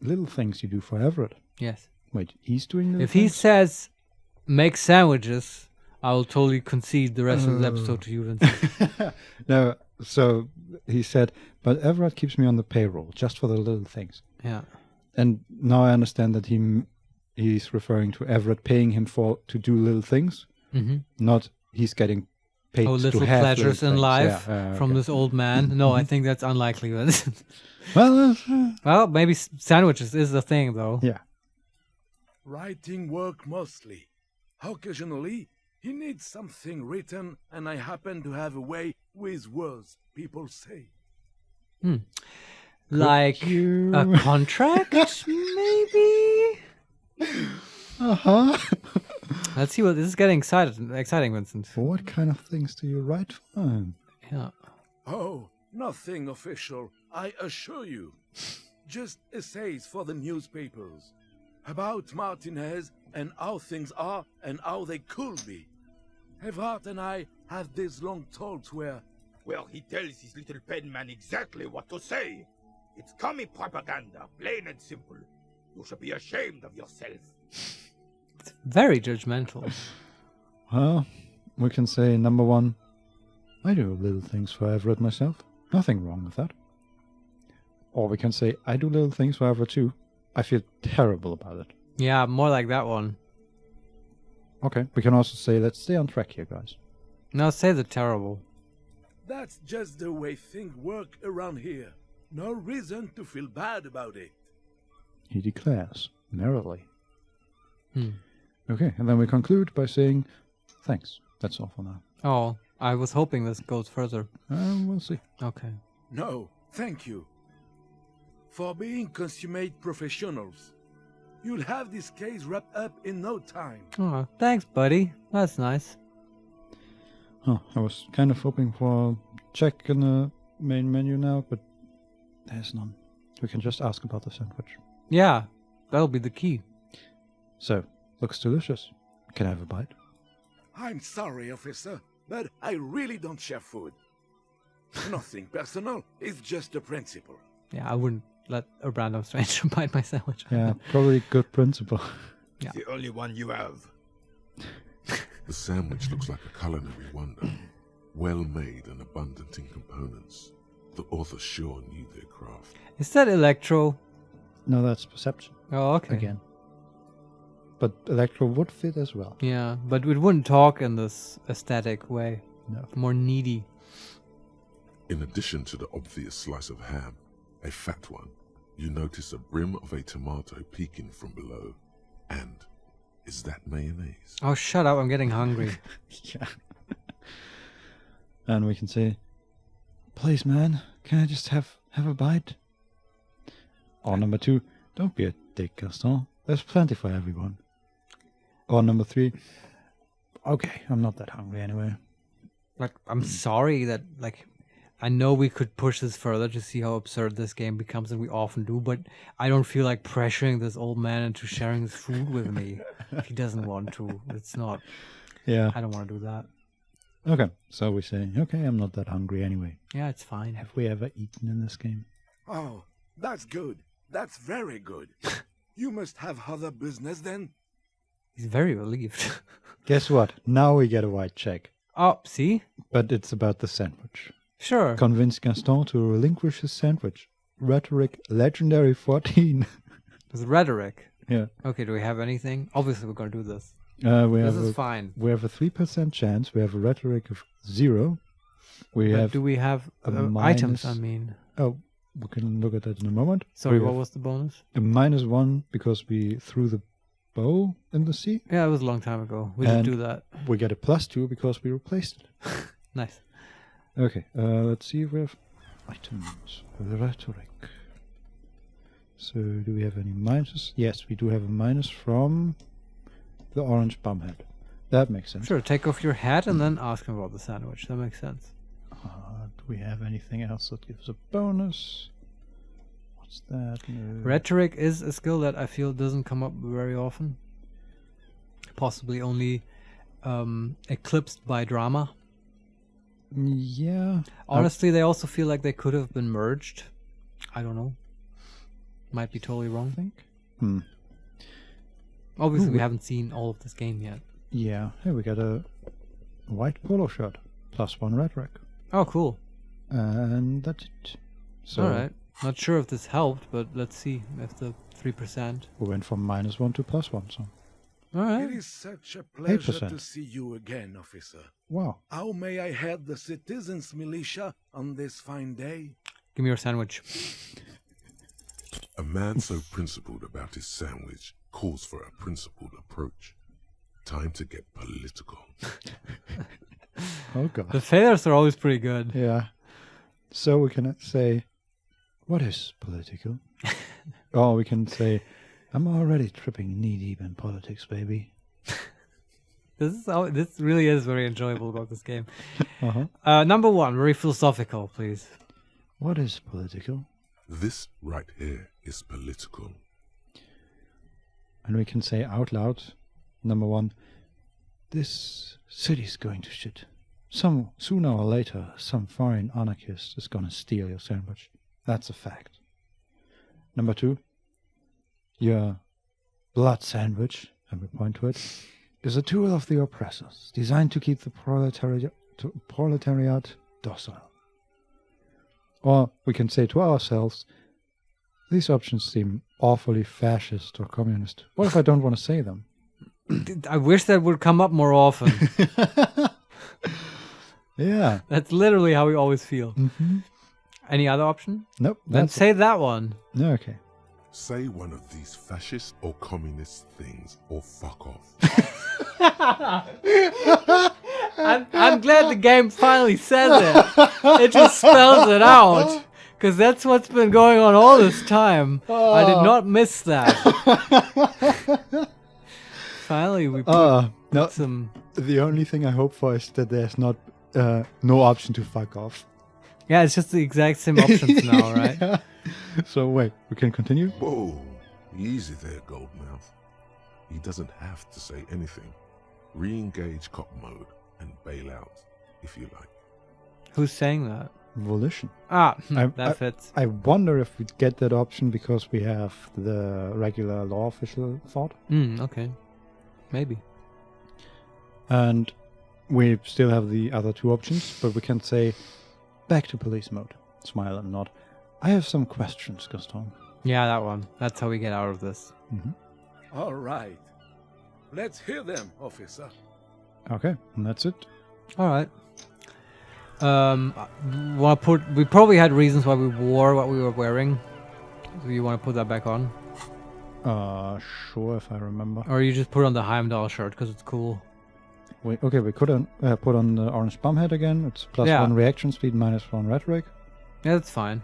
little things you do for Evrart? Yes. Wait, he's doing little If he things? says, make sandwiches, I will totally concede the rest of the episode to you, Vincent. No, so he said, but Evrart keeps me on the payroll, just for the little things. Yeah. And now I understand that he's referring to Evrart paying him to do little things, not he's getting paid Oh, to little have pleasures little in things. life Yeah, from okay. this old man. No, I think that's unlikely, Vincent. Well, Well, maybe sandwiches is the thing, though. yeah. Writing work mostly. Occasionally, he needs something written, and I happen to have a way with words, people say. Like you- a contract, maybe? Uh-huh. Let's see what this is getting exciting, Vincent. What kind of things do you write for him? Yeah. Oh, nothing official, I assure you. Just essays for the newspapers. About Martinez and how things are and how they could be. Evrart and I had these long talks where... Well, he tells his little pen man exactly what to say. It's commie propaganda, plain and simple. You should be ashamed of yourself. It's very judgmental. Well, we can say, number one, I do little things for Evrart myself. Nothing wrong with that. Or we can say, I do little things for Evrart too. I feel terrible about it. Yeah, more like that one. Okay, we can also say, let's stay on track here, guys. No, say the terrible. That's just the way things work around here. No reason to feel bad about it. He declares, merrily. Okay, and then we conclude by saying, thanks. That's all for now. Oh, I was hoping this goes further. We'll see. Okay. No, thank you. For being consummate professionals. You'll have this case wrapped up in no time. Oh, thanks, buddy. That's nice. Oh, I was kind of hoping for a check in the main menu now, but there's none. We can just ask about the sandwich. Yeah, that'll be the key. So, looks delicious. Can I have a bite? I'm sorry, officer, but I really don't share food. Nothing personal, it's just a principle. Yeah, I wouldn't let a random stranger bite my sandwich. Yeah, probably good principle. Yeah. The only one you have. The sandwich looks like a culinary wonder, well made and abundant in components. The author sure knew their craft. Is that Electro? No, that's perception. Oh, okay. Again. But Electro would fit as well. Yeah, but it wouldn't talk in this aesthetic way. No. More needy. In addition to the obvious slice of ham, a fat one, you notice a brim of a tomato peeking from below. And is that mayonnaise? Oh, shut up. I'm getting hungry. Yeah. And we can say, please, man, can I just have a bite? Or number two, don't be a dick, Gaston. There's plenty for everyone. Or number three, okay, I'm not that hungry anyway. Like, I'm sorry that, like, I know we could push this further to see how absurd this game becomes, and we often do, but I don't feel like pressuring this old man into sharing his food with me if he doesn't want to. It's not. Yeah. I don't want to do that. Okay, so we say, okay, I'm not that hungry anyway. Yeah, it's fine. Have we ever eaten in this game? Oh, that's good. That's very good. You must have other business then? He's very relieved. Guess what? Now we get a white check. Oh, see? But it's about the sandwich. Sure. Convince Gaston to relinquish his sandwich. Rhetoric legendary 14. It's rhetoric. Yeah. Okay, do we have anything? Obviously, we're going to do this. This is fine. We have a 3% chance. We have a rhetoric of 0. Do we have items, I mean? Oh, we can look at that in a moment. Sorry, what was the bonus? A -1 because we threw the bow in the sea. Yeah, it was a long time ago. We did do that. We get a +2 because we replaced it. Nice. Okay, let's see if we have items for the rhetoric. So, do we have any minuses? Yes, we do have a minus from the orange bumhead. That makes sense. Sure, take off your hat and then ask him about the sandwich. That makes sense. Do we have anything else that gives a bonus? What's that? No. Rhetoric is a skill that I feel doesn't come up very often. Possibly only eclipsed by drama. Yeah. Honestly, they also feel like they could have been merged. I don't know. Might be totally wrong. I think. Obviously, we haven't seen all of this game yet. Yeah. Hey, we got a white polo shirt. +1 rhetoric. Oh, cool. And that's it. So Alright. Not sure if this helped, but let's see if the 3%. we went from -1 to +1, so. Alright. It is such a pleasure 8%. to see you again, officer. Wow. How may I head the citizens' militia on this fine day? Give me your sandwich. A man so principled about his sandwich calls for a principled approach. Time to get political. Oh god. The failures are always pretty good. Yeah. So we can say, what is political? Or we can say, I'm already tripping knee-deep in politics, baby. This really is very enjoyable about this game. Uh-huh. Number 1, very philosophical, please. What is political? This right here is political. And we can say out loud, number 1, this city's going to shit. Sooner or later, some foreign anarchist is gonna steal your sandwich. That's a fact. Number 2, your blood sandwich, and we point to it, is a tool of the oppressors, designed to keep the proletariat docile. Or we can say to ourselves, these options seem awfully fascist or communist. What if I don't want to say them? I wish that would come up more often. Yeah. That's literally how we always feel. Any other option? Nope. Then say that one. Okay. Say one of these fascist or communist things or fuck off. I'm glad the game finally says it. It just spells it out. Because that's what's been going on all this time. I did not miss that. Finally, we put some... The only thing I hope for is that there's not no option to fuck off. Yeah, it's just the exact same options now, right? Yeah. So wait, we can continue? Whoa, easy there, Goldmouth. He doesn't have to say anything. Re-engage cop mode and bail out, if you like. Who's saying that? Volition. That fits. I wonder if we get that option because we have the regular law official thought. Okay. Maybe. And we still have the other 2 options, but we can say, back to police mode. Smile and nod. I have some questions, Gaston. Yeah, that one. That's how we get out of this. All right. Let's hear them, officer. Okay, and that's it. All right. We probably had reasons why we wore what we were wearing. Do you want to put that back on? Sure, if I remember. Or you just put on the Heimdall shirt because it's cool. We could put on the orange bumhead again. It's +1 reaction speed, -1 rhetoric. Yeah, that's fine.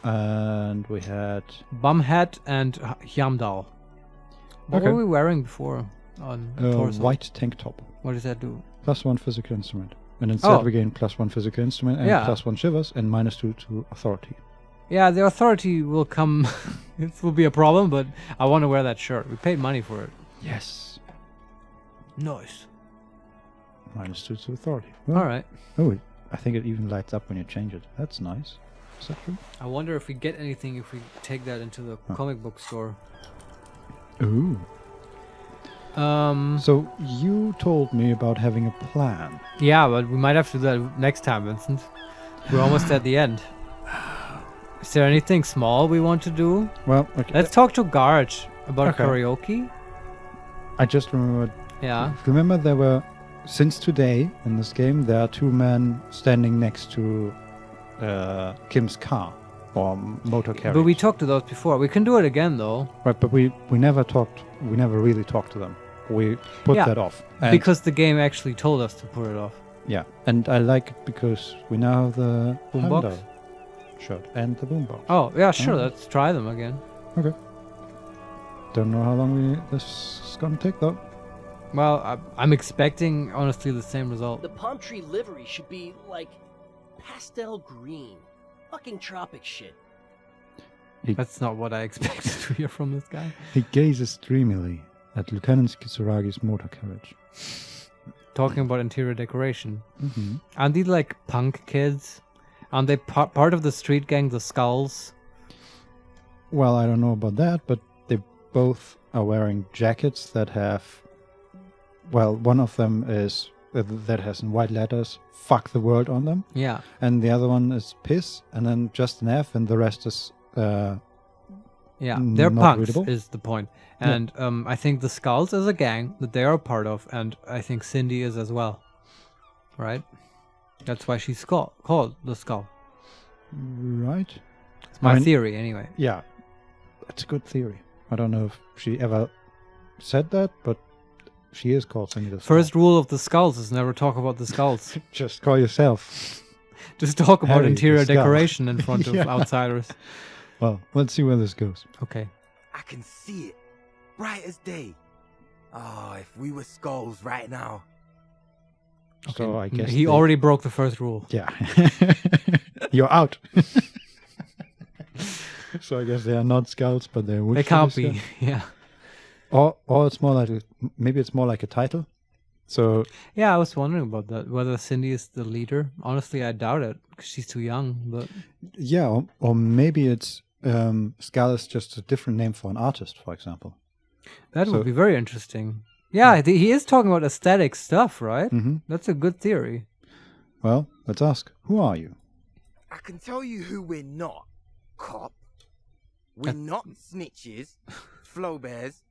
And we had Bumhead and Heimdall. What were we wearing before on torso? white tank top. What does that do? +1 physical instrument. And instead we gain +1 physical instrument and +1 shivers and -2 to authority. Yeah, the authority will come. It will be a problem, but I want to wear that shirt. We paid money for it. Yes. Nice. -2 to authority. Well, All right. Oh, I think it even lights up when you change it. That's nice. Is that true? I wonder if we get anything if we take that into the comic book store. Ooh. So you told me about having a plan. Yeah, but we might have to do that next time, Vincent. We're almost at the end. Is there anything small we want to do? Well, okay. Let's talk to Garte about Okay. karaoke. I just remembered. Yeah. Remember, there were, since today in this game, there are 2 men standing next to Kim's car or motor carriage. But we talked to those before. We can do it again, though. Right, but we never talked. We never really talked to them. We put Yeah, that off. And Because the game actually told us to put it off. yeah, and I like it because we now have the Boombox? Heimdall shirt and the boombox. Oh, yeah, sure. Oh. Let's try them again. Don't know how long this is gonna take though. Well, I'm expecting, honestly, the same result. The palm tree livery should be, like, pastel green. Fucking tropic shit. That's not what I expected to hear from this guy. He gazes dreamily at Lieutenant Kisuragi's motor carriage. Talking about interior decoration. Mm-hmm. Aren't these like punk kids? Aren't they part of the street gang, the Skulls? Well, I don't know about that, but they both are wearing jackets that have. Well, one of them is that has in white letters "fuck the world" on them, Yeah. and the other one is "piss," and then just an F, and the rest is. Yeah, they're Not punks readable. is the point. Yeah. And I think the Skulls is a gang that they are a part of, and I think Cindy is as well. Right? That's why she's called the Skull. Right. It's my I mean- theory, anyway. Yeah, that's a good theory. I don't know if she ever said that, but she is called Cindy the Skull. First rule of the Skulls is never talk about the Skulls. Just call yourself. Just talk about Harry the interior Skull. decoration in front of Yeah. outsiders. Well, let's see where this goes. Okay. I can see it. Bright as day. Oh, if we were skulls right now. So I guess he they- already broke the first rule. Yeah. You're out. So I guess they are not skulls, but they're They can't be. skulls. Yeah. Or it's more like maybe it's more like a title. So Yeah, I was wondering about that. Whether Cindy is the leader. Honestly, I doubt it because she's too young. But yeah, or maybe it's skull is just a different name for an artist, for example. that So- would be very interesting. Yeah, he is talking about aesthetic stuff, right? Mm-hmm. That's a good theory. Well, let's ask. Who are you? I can tell you who we're not. Cop. We're not snitches, flow bears,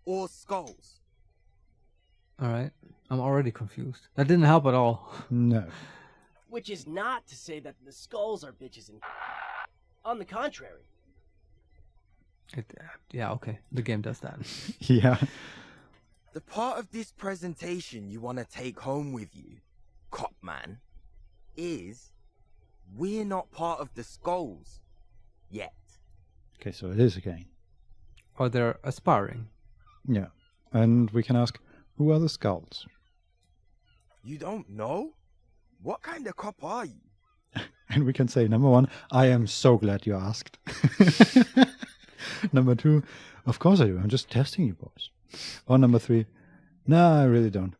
or skulls. All right. I'm already confused. That didn't help at all. No. Which is not to say that the skulls are bitches and on the contrary. Yeah, okay. The game does that. Yeah. The part of this presentation you want to take home with you, Cop Man, is we're not part of the skulls yet. Okay, so it is a gang. Or they're aspiring. Yeah. And we can ask, who are the skulls? You don't know? What kind of cop are you? And we can say, number 1, I am so glad you asked. Number 2, of course I do. I'm just testing you, boys. Or number 3, no, I really don't.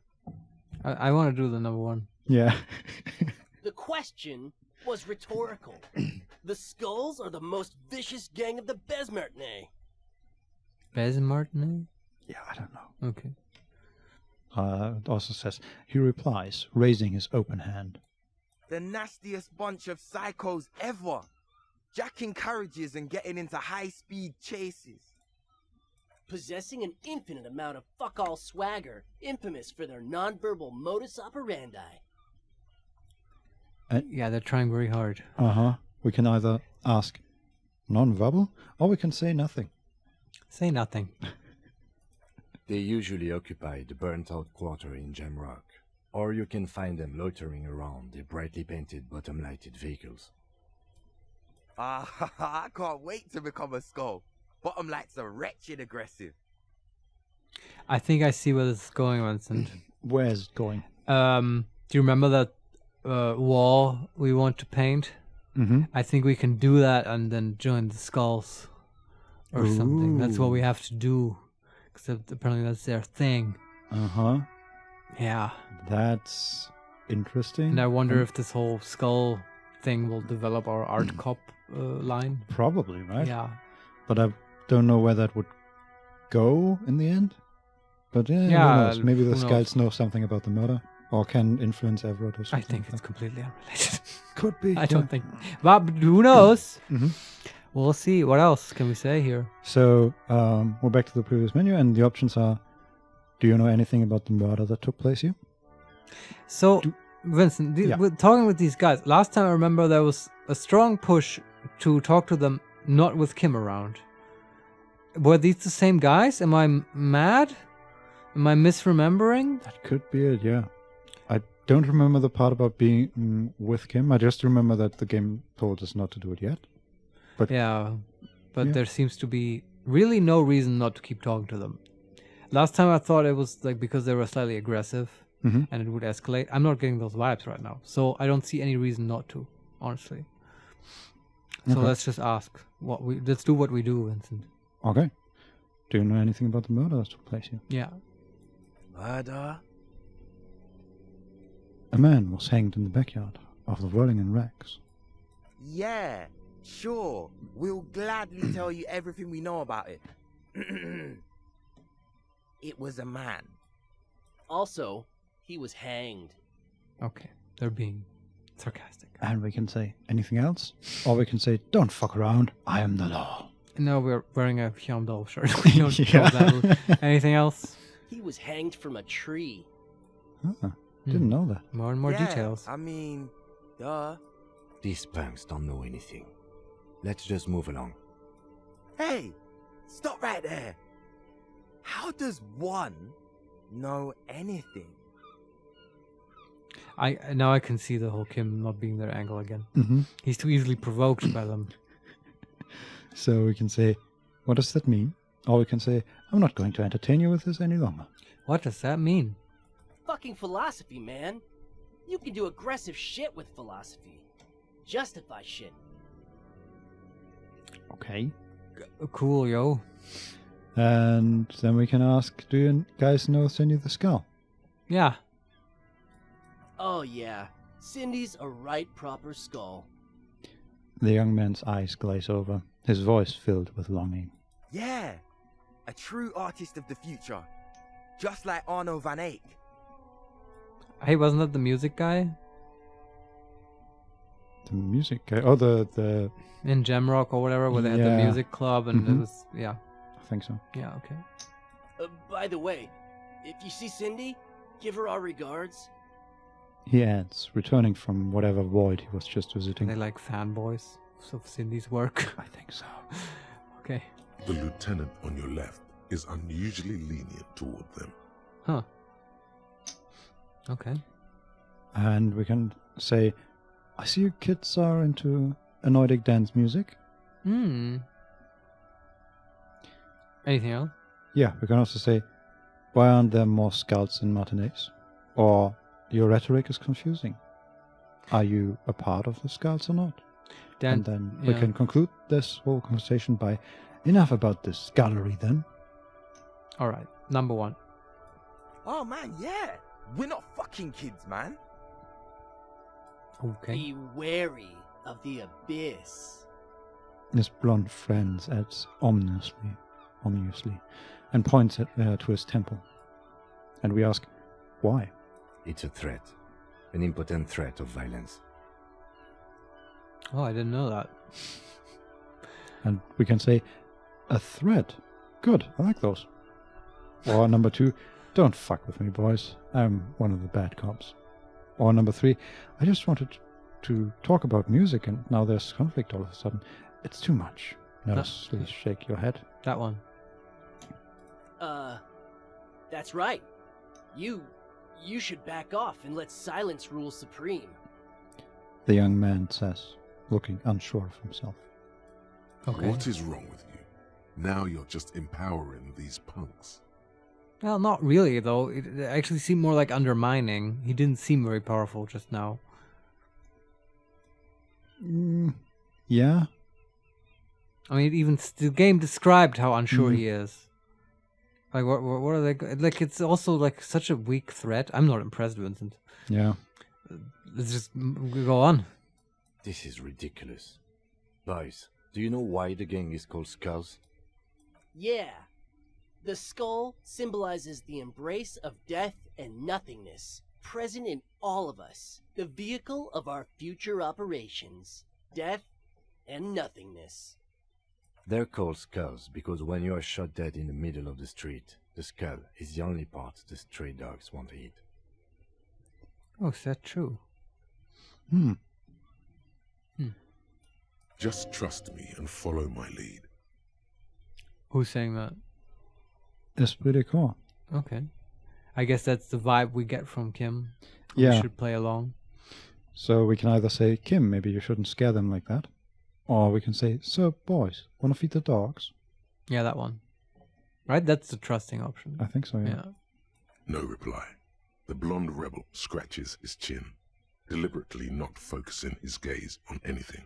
I want to do the number 1. Yeah. The question was rhetorical. The skulls are the most vicious gang of the Besmartnay. Bez Martin? Yeah, I don't know. Okay. It also says, he replies, raising his open hand. The nastiest bunch of psychos ever. Jacking carriages and getting into high-speed chases. Possessing an infinite amount of fuck-all swagger, infamous for their nonverbal modus operandi. Yeah, they're trying very hard. Uh-huh. We can either ask non-verbal, or we can say nothing. Say nothing. They usually occupy the burnt-out quarter in Jamrock, or you can find them loitering around their brightly painted bottom-lighted vehicles. I can't wait to become a skull. Bottom lights are wretched aggressive. I think I see where this is going, Vincent. Where's it going? Do you remember that wall we want to paint? Mm-hmm. I think we can do that and then join the skulls or something. That's what we have to do. Except apparently that's their thing. Uh-huh. Yeah. That's interesting. And I wonder if this whole skull thing will develop our art cop line. Probably, right? Yeah. But I don't know where that would go in the end. But yeah, Yeah, who knows? Maybe the who knows? Skulls know something about the murder. Or can influence Evrart or I something. think like it's that. completely unrelated. Could be. I don't think. But who knows? Mhm. We'll see. What else can we say here? So, we're back to the previous menu, and the options are, do you know anything about the murder that took place here? So, Vincent, Yeah. with talking with these guys, last time I remember there was a strong push to talk to them not with Kim around. Were these the same guys? Am I mad? Am I misremembering? That could be it, yeah. I don't remember the part about being with Kim. I just remember that the game told us not to do it yet. But Yeah, but Yeah. there seems to be really no reason not to keep talking to them. Last time I thought it was like because they were slightly aggressive Mhm. and it would escalate. I'm not getting those vibes right now, so I don't see any reason not to, honestly. So Okay. let's just ask let's do what we do, Vincent. Okay. Do you know anything about the murder that took place here? Yeah. Murder? A man was hanged in the backyard of the Whirling in Rags. Yeah, sure. We'll gladly tell you everything we know about it. It was a man. Also, he was hanged. Okay, they're being sarcastic. And we can say anything else? Or we can say, don't fuck around, I am the law. No, we're wearing a Hyundai shirt. We don't Yeah. go that route. Anything else? He was hanged from a tree. Ah, didn't know that. More and more Yeah, details. I mean, duh. These punks don't know anything. Let's just move along. Hey, stop right there. How does one know anything? Now I can see the whole Kim not being their angle again. Mm-hmm. He's too easily provoked by them. So we can say, what does that mean? Or we can say, I'm not going to entertain you with this any longer. What does that mean? Fucking philosophy, man. You can do aggressive shit with philosophy. Justify shit. Okay. Cool, yo. And then we can ask, do you guys know Cindy the Skull? Yeah. Oh yeah, Cindy's a right proper skull. The young man's eyes glaze over, his voice filled with longing. Yeah, a true artist of the future. Just like Arno van Eyck. Hey, wasn't that the music guy The music guy. Oh, the in Jamrock or whatever, where they had the Yeah. music club and it Mhm. was, yeah. I think so. Yeah, okay. By the way, if you see Cindy, give her our regards. He adds, returning from whatever void he was just Are visiting. they like fanboys of Cindy's work? I think so. Okay. The lieutenant on your left is unusually lenient toward them. Huh. Okay. And we can say, I see you kids are into anodic dance music. Hmm. Anything else? Yeah, we can also say, why aren't there more scouts in Martinez? Or, your rhetoric is confusing. Are you a part of the scouts or not? And then we yeah. can conclude this whole conversation by, enough about this gallery then. All right. Number one. Oh man, yeah. We're not fucking kids, man. Okay. Be wary of the abyss. His blonde friend adds ominously, and points to his temple. And we ask, why? It's a threat. An impotent threat of violence. Oh, I didn't know that. And we can say, a threat. Good, I like those. Or number 2, don't fuck with me, boys. I'm one of the bad cops. Or number 3, I just wanted to talk about music and now there's conflict all of a sudden. It's too much. Nervously shake your head. That one. That's right. You should back off and let silence rule supreme. The young man says, looking unsure of himself. Okay. What is wrong with you? Now you're just empowering these punks. Well, not really, though. It actually seemed more like undermining. He didn't seem very powerful just now. Yeah? I mean, even the game described how unsure he is. Like, what are they? Like, it's also like such a weak threat. I'm not impressed, Vincent. Yeah. Let's just go on. This is ridiculous. Boys, do you know why the gang is called Skulls? Yeah. The skull symbolizes the embrace of death and nothingness, present in all of us. The vehicle of our future operations. Death and nothingness. They're called Skulls because when you are shot dead in the middle of the street, the skull is the only part the stray dogs want to eat. Oh, is that true? Just trust me and follow my lead. Who's saying that? It's pretty cool. Okay. I guess that's the vibe we get from Kim. Yeah. We should play along. So we can either say, Kim, maybe you shouldn't scare them like that. Or we can say, so boys, want to feed the dogs? Yeah, that one. Right? That's the trusting option. I think so, yeah. No reply. The blonde rebel scratches his chin, deliberately not focusing his gaze on anything.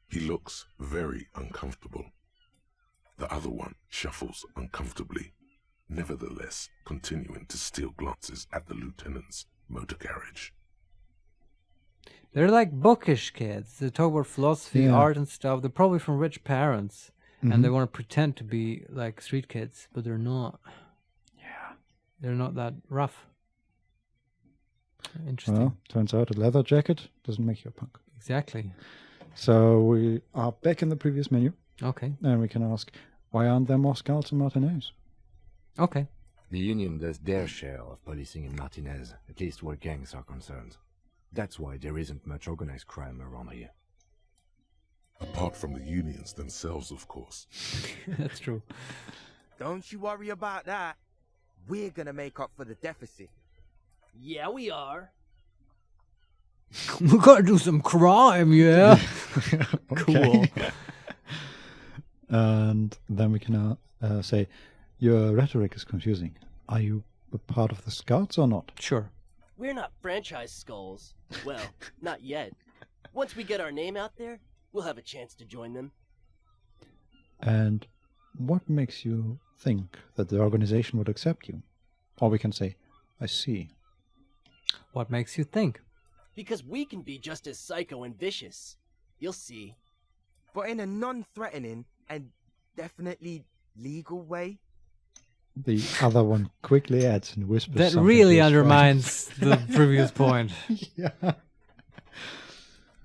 He looks very uncomfortable. The other one shuffles uncomfortably, nevertheless continuing to steal glances at the lieutenant's motor carriage. They're like bookish kids. They talk about philosophy, art and stuff. They're probably from rich parents. And they want to pretend to be like street kids, but they're not. Yeah. They're not that rough. Interesting. Well, turns out a leather jacket doesn't make you a punk. Exactly. So we are back in the previous menu. Okay. And we can ask, why aren't there more Scouts in Martinez? Okay. The Union does their share of policing in Martinez, at least where gangs are concerned. That's why there isn't much organized crime around here. Apart from the unions themselves, of course. That's true. Don't you worry about that. We're gonna make up for the deficit. Yeah, we are. We gotta do some crime, yeah. Cool. And then we can say, your rhetoric is confusing. Are you a part of the Scouts or not? Sure. We're not franchise skulls. Well, not yet. Once we get our name out there, we'll have a chance to join them. And what makes you think that the organization would accept you? Or we can say, I see. What makes you think? Because we can be just as psycho and vicious. You'll see. But in a non-threatening and definitely legal way. The other one quickly adds and whispers. That something really to his undermines friend. the previous point. Yeah.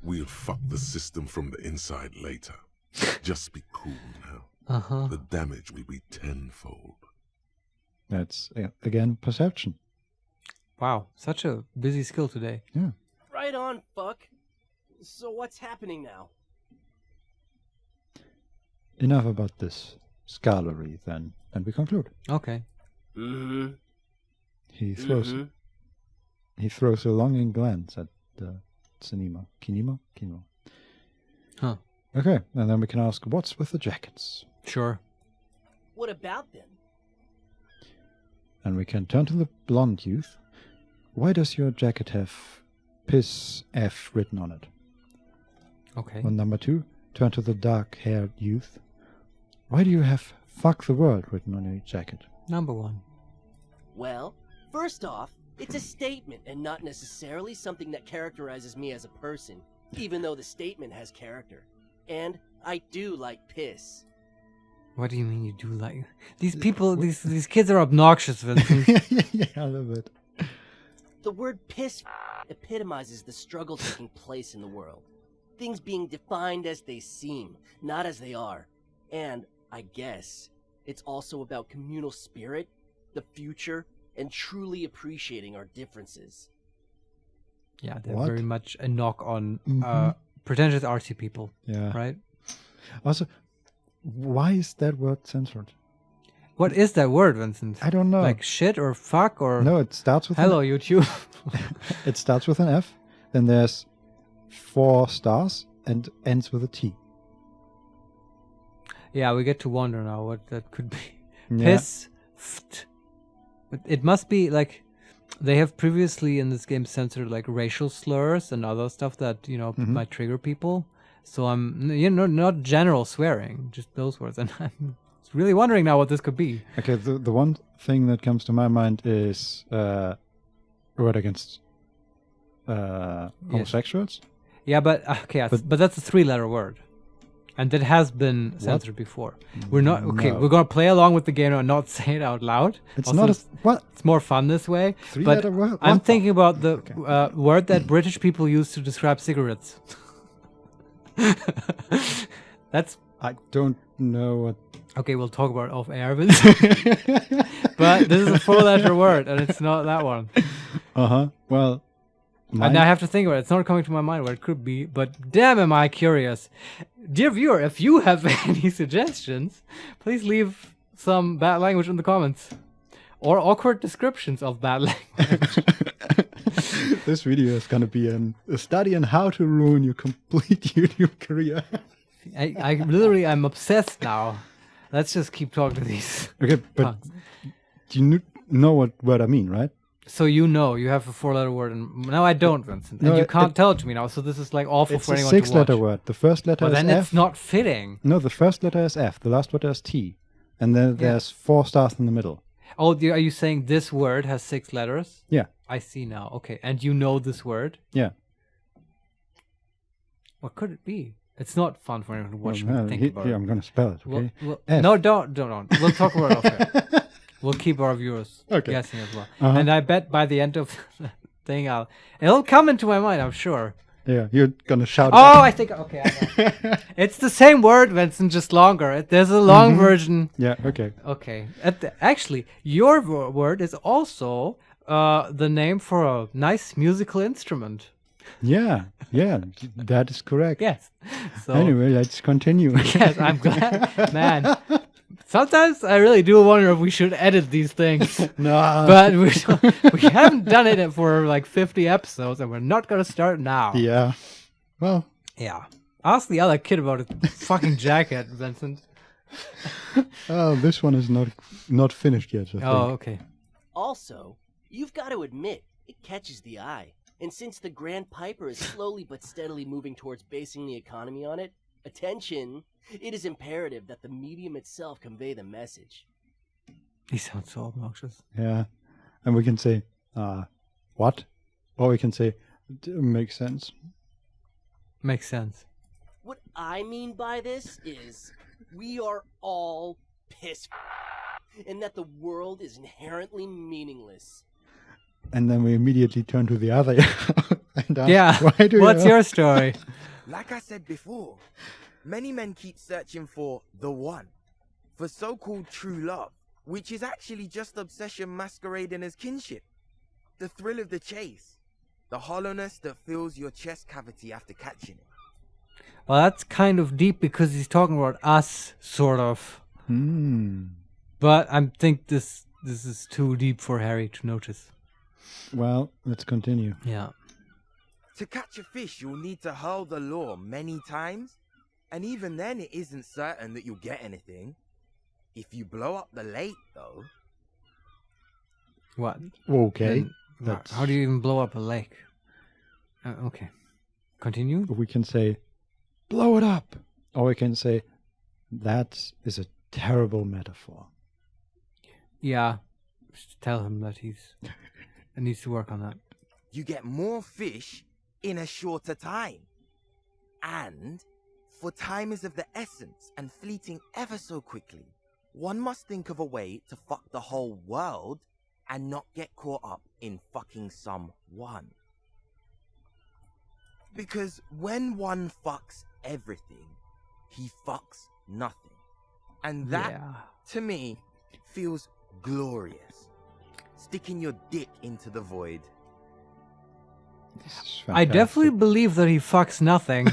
We'll fuck the system from the inside later. Just be cool now. Uh-huh. The damage will be tenfold. That's, again, perception. Wow, such a busy skill today. Yeah. Right on, fuck. So what's happening now? Enough about this scholarly, then, and we conclude. Okay. Mm-hmm. He throws a longing glance at Kinema. Huh. Okay, and then we can ask, what's with the jackets? Sure. What about them? And we can turn to the blonde youth. Why does your jacket have Pissf written on it? Okay. On number 2, turn to the dark-haired youth. Why do you have fuck the world written on your jacket? Number 1. Well, first off, it's a statement and not necessarily something that characterizes me as a person, even though the statement has character. And I do like piss. What do you mean you do like... These people, these kids are obnoxious, Vincent. Yeah, a little bit. The word piss epitomizes the struggle taking place in the world. Things being defined as they seem, not as they are. And, I guess, it's also about communal spirit, the future, and truly appreciating our differences. Yeah, they're What? very much a knock on pretentious artsy people. Yeah. Right? Also, why is that word censored? What is that word, Vincent? I don't know. Like shit or fuck or... No, it starts with Hello, YouTube. It starts with an F, then there's 4 stars, and ends with a T. Yeah, we get to wonder now what that could be. Yeah. Piss. But it must be like... They have previously in this game censored like racial slurs and other stuff that, you know, might trigger people. So I'm, you know, not general swearing, just those words. And I'm really wondering now what this could be. Okay, the one thing that comes to my mind is a word against homosexuals. Yeah, but but that's a 3-letter word. And that has been censored before. We're not okay. No. We're gonna play along with the game and not say it out loud. It's Also, not a what? It's more fun this way. 3-letter word. I'm What the- thinking about the word that British people use to describe cigarettes. That's. I don't know what. Okay, we'll talk about it off air, Vince. But this is a 4-letter word, and it's not that one. Well. And I have to think about it. It's not coming to my mind what it could be, but damn am I curious. Dear viewer, if you have any suggestions, please leave some bad language in the comments. Or awkward descriptions of bad language. This video is going to be a study on how to ruin your complete YouTube career. I'm obsessed now. Let's just keep talking to these. Okay, but punks. do you know what I mean, right? So you have a 4-letter word, and now I don't, Vincent. And No, you can't tell it to me now, so this is like awful It's for a anyone to watch. 6-letter word. The first letter Well, is then F. it's not fitting. No, the first letter is F. The last letter is T. And then there's 4 stars in the middle. Oh, are you saying this word has 6 letters? Yeah. I see now. Okay, and you know this word? Yeah. What could it be? It's not fun for anyone to watch Well, me think about it. I'm going to spell it, okay? Well, no, don't. We'll talk about it off air. We'll keep our viewers guessing as well. And I bet by the end of the thing, it'll come into my mind, I'm sure. Yeah, you're going to shout. Oh, I think, okay, I know. It's the same word, Vincent, just longer. There's a long version. Yeah, okay. Okay. Actually, your word is also the name for a nice musical instrument. Yeah, that is correct. Yes. So, anyway, let's continue. Yes, I'm glad. Man, sometimes I really do wonder if we should edit these things. No. But we haven't done it for like 50 episodes, and we're not going to start now. Yeah. Well. Yeah. Ask the other kid about his fucking jacket, Vincent. Oh, this one is not finished yet, I think. Oh, okay. Also, you've got to admit, it catches the eye. And since the Grand Piper is slowly but steadily moving towards basing the economy on it, attention, it is imperative that the medium itself convey the message. He sounds so obnoxious. Yeah. And we can say, what? Or we can say, makes sense. Makes sense. What I mean by this is, we are all pissed, and that the world is inherently meaningless. And then we immediately turn to the other and ask, yeah. Why do What's your story? Like I said before, many men keep searching for the one, for so-called true love, which is actually just obsession masquerading as kinship. The thrill of the chase, the hollowness that fills your chest cavity after catching it. Well, that's kind of deep because he's talking about us, sort of. But I think this is too deep for Harry to notice. Well, let's continue. Yeah. To catch a fish, you'll need to hurl the lure many times, and even then it isn't certain that you'll get anything. If you blow up the lake, though... What? Okay. How do you even blow up a lake? Okay. Continue? We can say, blow it up. Or we can say, that is a terrible metaphor. Yeah. Just tell him that he needs to work on that. You get more fish in a shorter time. And, for time is of the essence and fleeting ever so quickly, one must think of a way to fuck the whole world and not get caught up in fucking someone. Because when one fucks everything, he fucks nothing. And that, to me, feels glorious. Sticking your dick into the void. I definitely believe that he fucks nothing.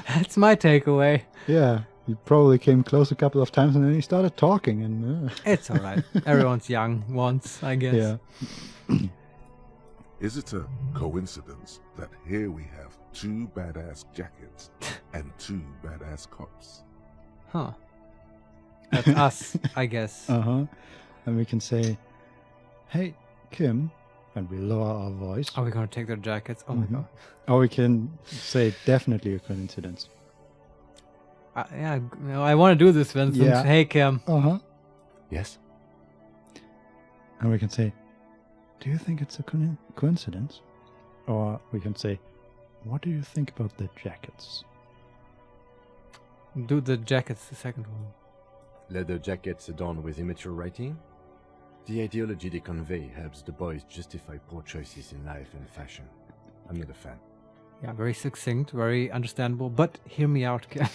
That's my takeaway. Yeah, he probably came close a couple of times and then he started talking. And it's all right. Everyone's young once, I guess. Yeah. Is it a coincidence that here we have 2 badass jackets and 2 badass cops? Huh. That's us, I guess. And we can say, hey, Kim, and we lower our voice. Are we going to take their jackets? Oh my god. Or we can say definitely a coincidence. Yeah, I want to do this, Vincent. Yeah. Hey, Kim. Uh-huh. Yes? And we can say, do you think it's a coincidence? Or we can say, what do you think about the jackets? Do the jackets, the second one. Leather jackets adorned with immature writing? The ideology they convey helps the boys justify poor choices in life and fashion. I'm not a fan. Yeah, very succinct, very understandable. But hear me out, Kim.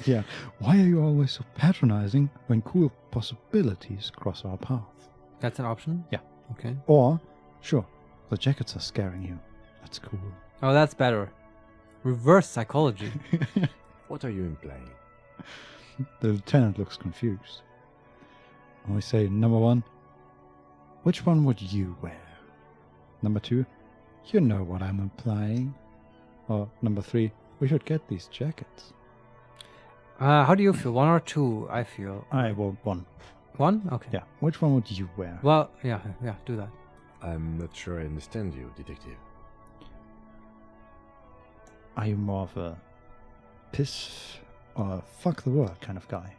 Yeah. Why are you always so patronizing when cool possibilities cross our path? That's an option? Yeah. Okay. Or, sure, the jackets are scaring you. That's cool. Oh, that's better. Reverse psychology. What are you implying? The lieutenant looks confused. And we say, number 1, which one would you wear? Number 2, you know what I'm implying. Or number 3, we should get these jackets. How do you feel? 1 or 2? I feel. I want 1. 1? Okay. Yeah. Which one would you wear? Well, yeah, do that. I'm not sure I understand you, detective. Are you more of a piss or fuck the world kind of guy?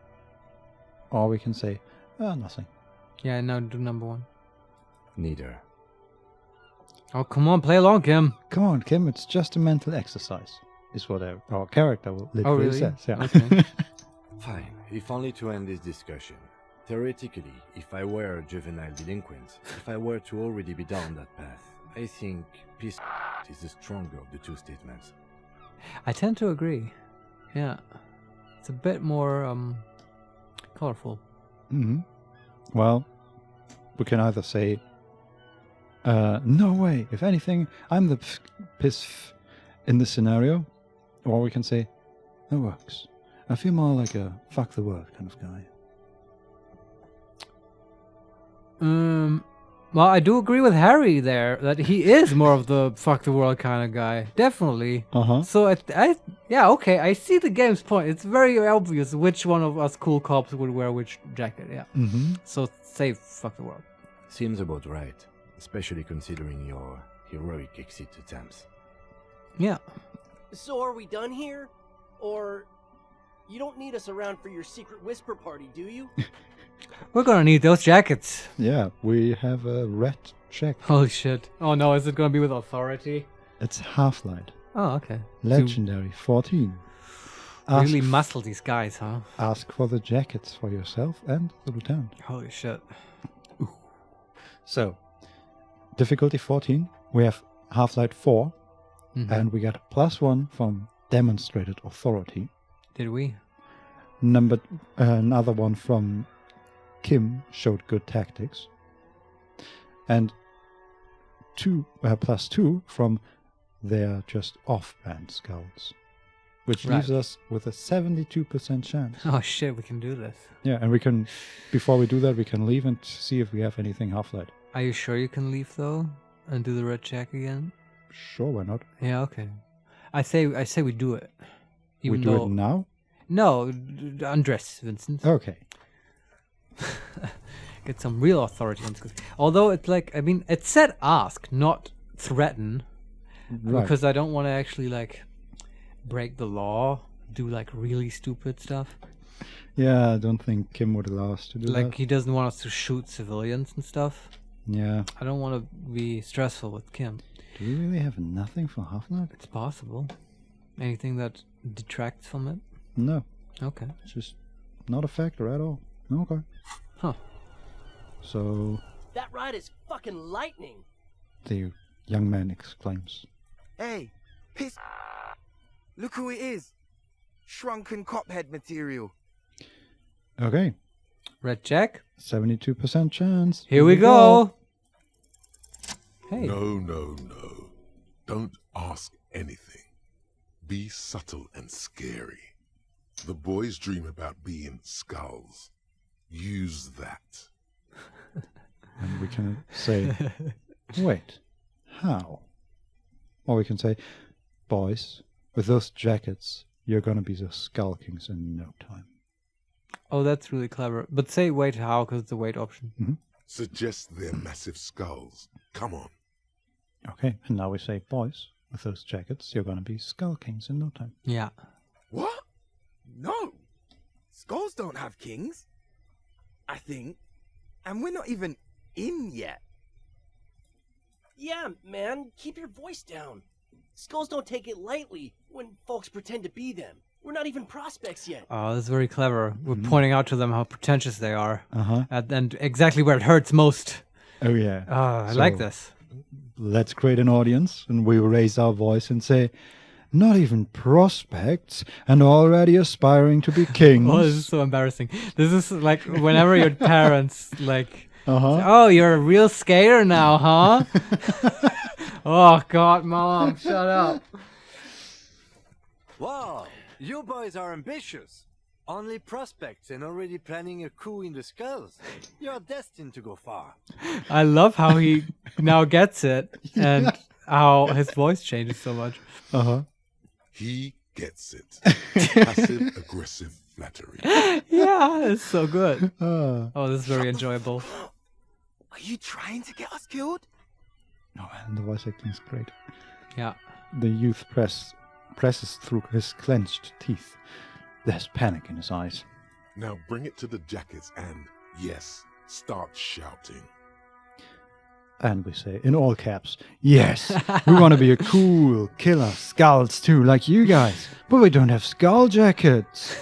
Or we can say, nothing. Yeah, now do number 1. Neither. Oh, come on, play along, Kim. Come on, Kim, it's just a mental exercise, is what our character literally really? says. Yeah. Okay. Fine, if only to end this discussion. Theoretically, if I were a juvenile delinquent, if I were to already be down that path, I think peace is the stronger of the two statements. I tend to agree. Yeah. It's a bit more colorful. Mm-hmm. Well, we can either say, no way, if anything, I'm the piss in this scenario, or we can say, that works. I feel more like a fuck the world kind of guy. Well, I do agree with Harry there that he is more of the fuck the world kind of guy. Definitely. Uh-huh. So yeah, okay, I see the game's point. It's very obvious which one of us cool cops would wear which jacket. Yeah. Mm-hmm. So say fuck the world. Seems about right, especially considering your heroic exit attempts. Yeah. So are we done here? Or you don't need us around for your secret whisper party, do you? We're gonna need those jackets. Yeah, we have a red check. Holy shit. Oh no, is it gonna be with authority? It's Half-Light. Oh, okay. Legendary 14. Really muscle these guys, huh? Ask for the jackets for yourself and the lieutenant. Holy shit. Ooh. So, difficulty 14. We have Half-Light 4. Mhm. And we got +1 from demonstrated authority. Did we? Another one from Kim showed good tactics. And +2 from their just off-brand scouts. Which leaves us with a 72% chance. Oh shit, we can do this. Yeah, and we can, before we do that, we can leave and see if we have anything Half-Light. Are you sure you can leave though? And do the red check again? Sure, why not? Yeah, okay. I say we do it. We do it now? No, undress, Vincent. Okay. Get some real authority on this. Although it's like, I mean, it said ask, not threaten. Right. Because I don't want to actually like break the law, do like really stupid stuff. Yeah, I don't think Kim would allow us to do Like that. he doesn't want us to shoot civilians and stuff. Yeah. I don't want to be stressful with Kim. Do we really have nothing for Half-Light? It's possible. Anything that detracts from it? No. Okay. It's just not a factor at all. Okay. Huh. So, That ride is fucking lightning. the young man exclaims. Hey, piss. Look who it is. Shrunken cophead material. Okay. Red check. 72% chance. Here we go. Hey. No. Don't ask anything. Be subtle and scary. The boys dream about being skulls. Use that. And we can say, wait, how? Or we can say, boys, with those jackets, you're gonna be the Skull Kings in no time. Oh, that's really clever. But say wait how, because it's a wait option. Mm-hmm. Suggest their massive skulls. Come on. Okay, and now we say, boys, with those jackets, you're gonna be Skull Kings in no time. Yeah. What? No. Skulls don't have kings. I think. And we're not even in yet. Yeah, man, keep your voice down. Skulls don't take it lightly when folks pretend to be them. We're not even prospects yet. Oh, that's very clever. We're pointing out to them how pretentious they are. Uh-huh. And exactly where it hurts most. Oh, yeah. Oh, I So, like this. Let's create an audience, and we raise our voice and say, not even prospects, and already aspiring to be kings. Oh, this is so embarrassing. This is like whenever your parents, like, Uh-huh. say, oh, you're a real skater now, huh? Oh, God, Mom, shut up. Wow, you boys are ambitious. Only prospects and already planning a coup in the skulls. You're destined to go far. I love how he now gets it and how his voice changes so much. Uh-huh. He gets it. Passive aggressive flattery. Yeah, it's so good. Ah. Oh, this is very enjoyable. Are you trying to get us killed? No, man, the voice acting is great. Yeah. The youth presses through his clenched teeth. There's panic in his eyes. Now bring it to the jackets and, yes, start shouting. And we say, in all caps, yes, we want to be a cool killer skulls too, like you guys, but we don't have skull jackets.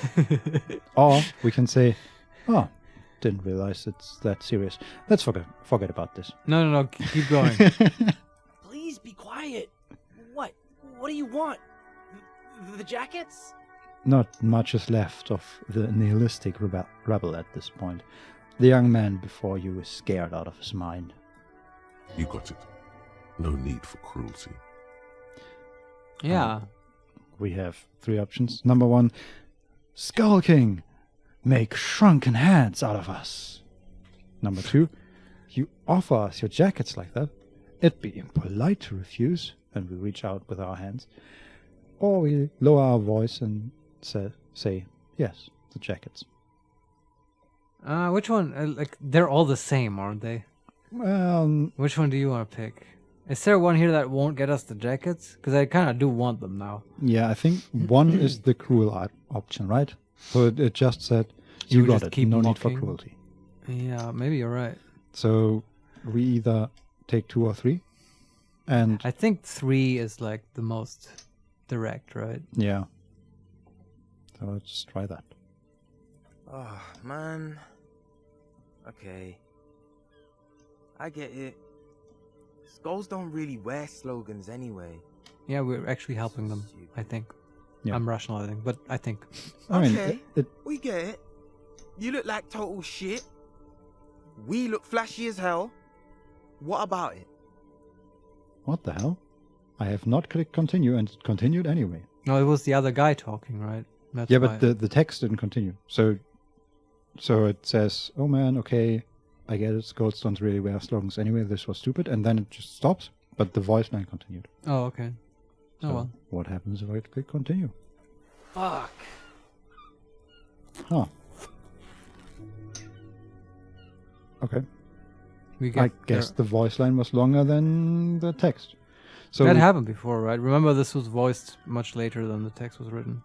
Or we can say, oh, didn't realize it's that serious. Let's forget about this. No, keep going. Please be quiet. What? What do you want? The jackets? Not much is left of the nihilistic rebel at this point. The young man before you is scared out of his mind. You got it. No need for cruelty. Yeah. We have 3 options. Number 1, Skull King. Make shrunken heads out of us. Number 2, you offer us your jackets like that. It'd be impolite to refuse. And we reach out with our hands. Or we lower our voice and say yes, the jackets. Which one? Like, they're all the same, aren't they? Well, Which one do you want to pick? Is there one here that won't get us the jackets? Because I kind of do want them now. yeah, I think 1 is the cruel option, right? So it just said, you got just it, keep no need for mocking. cruelty. Yeah, maybe you're right. So we either take 2 or 3. And I think 3 is like the most direct, right? yeah. So let's try that. Oh, man. Okay. I get it. Skulls don't really wear slogans anyway. Yeah, we're actually helping them, I think. Yeah. I'm rationalizing, but I think. I mean, Okay, it we get it. You look like total shit. We look flashy as hell. What about it? what the hell? I have not clicked continue and it continued anyway. No, it was the other guy talking, right? That's Yeah, why. but the text didn't continue. So it says, oh man, okay, I get it. Skulls don't really wear slogans anyway. This was stupid. And then it just stops, but the voice line continued. Oh, okay. So Oh, well. what happens if I click continue? Fuck. Huh. Okay. We get I guess the voice line was longer than the text. So that we- happened before, right? Remember, this was voiced much later than the text was written.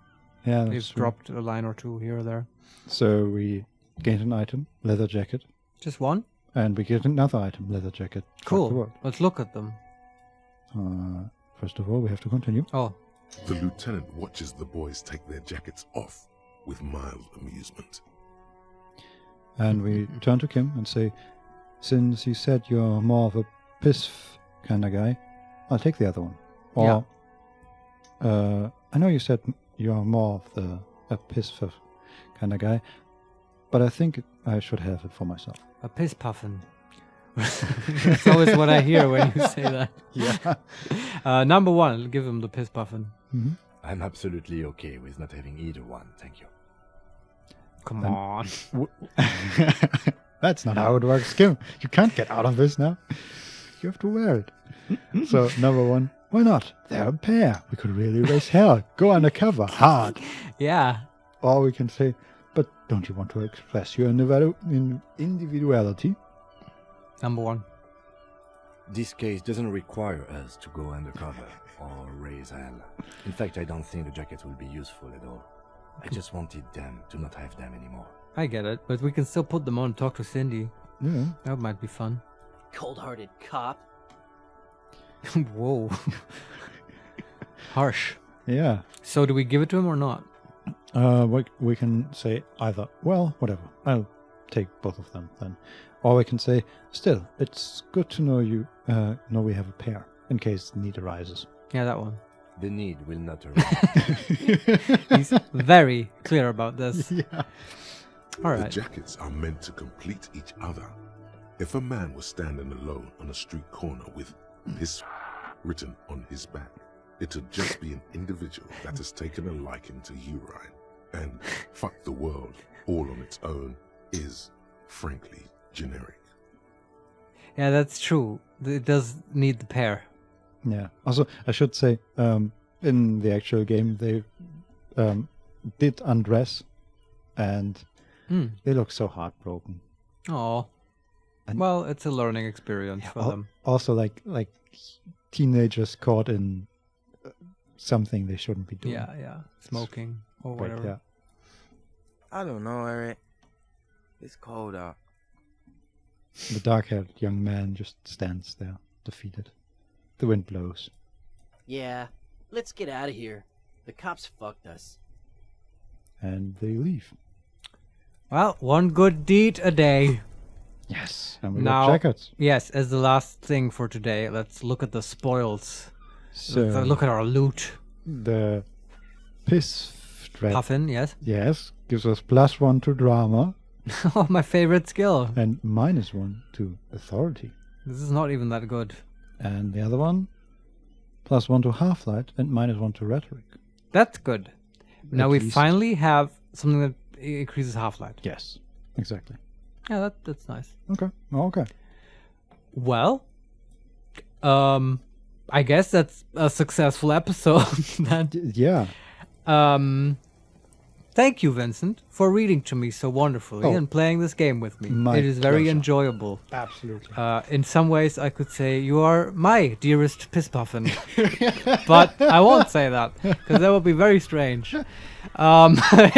yeah, They've that's true. dropped a line or two here or there. So we gained an item, leather jacket, Just one? and we get another item, leather jacket. Fuck the Cool. world. Let's look at them. First of all, we have to continue. Oh, The lieutenant watches the boys take their jackets off with mild amusement. And we turn to Kim and say, since you said you're more of a Pissf kind of guy, I'll take the other one. Or, I know you said you're more of a Pissf kind of guy, but I think I should have it for myself. a piss puffin. That's always what I hear when you say that. Yeah. Number 1, give him the piss puffin. Mm-hmm. I'm absolutely okay with not having either one, thank you. Come Then- on. That's not how it works, Kim. You can't get out of this now. You have to wear it. So, number 1, why not? They're a pair. We could really raise hell. Go undercover. Hard. Yeah. Or we can say, but don't you want to express your individuality? Number 1. This case doesn't require us to go undercover or raise hell. In fact, I don't think the jacket will be useful at all. I just wanted them to not have them anymore. I get it, but we can still put them on and talk to Cindy. Yeah. That might be fun. Cold-hearted cop. Whoa. Harsh. Yeah. So do we give it to him or not? We can say either, well, whatever. I'll take both of them then. Or we can say, still, it's good to know you know we have a pair in case the need arises. Yeah, that one. The need will not arise. He's very clear about this. Yeah. All The right. jackets are meant to complete each other. If a man was standing alone on a street corner with "Pissf" written on his back, it would just be an individual that has taken a liking to urine. And "fuck the world" all on its own is, frankly, generic. Yeah, that's true. It does need the pair. Yeah. Also, I should say, in the actual game, they did undress, and they look so heartbroken. Oh. And- Well, it's a learning experience for them. Also, like teenagers caught in something they shouldn't be doing. Yeah. Smoking or But, whatever. yeah. I don't know, Eric. It's cold out. The dark-haired young man just stands there, defeated. The wind blows. Yeah, let's get out of here. The cops fucked us. And they leave. Well, one good deed a day. Yes. And we Now- got jackets. Yes, as the last thing for today, let's look at the spoils. So Let's look at our loot. the Pissf thread, Puffin, yes. yes, gives us +1 to drama Oh, my favorite skill. and -1 to authority. This is not even that good. And the other one, +1 to half-light and -1 to rhetoric. That's good. Now At we least. finally have something that increases half-light. Yes, exactly. Yeah, that's nice. Okay. Okay. Well, I guess that's a successful episode then. Yeah. Thank you, Vincent, for reading to me so wonderfully Oh. and playing this game with me. My It is very pleasure. enjoyable. Absolutely. In some ways, I could say you are my dearest Pisspuffin, but I won't say that because that would be very strange.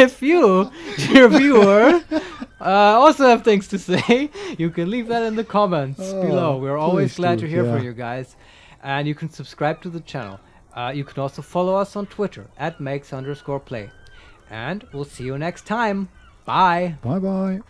If you, dear viewer, also have things to say, you can leave that in the comments below. We're always please glad do, to hear from yeah. you guys, and you can subscribe to the channel. You can also follow us on Twitter @makes_play, and we'll see you next time. Bye. Bye-bye.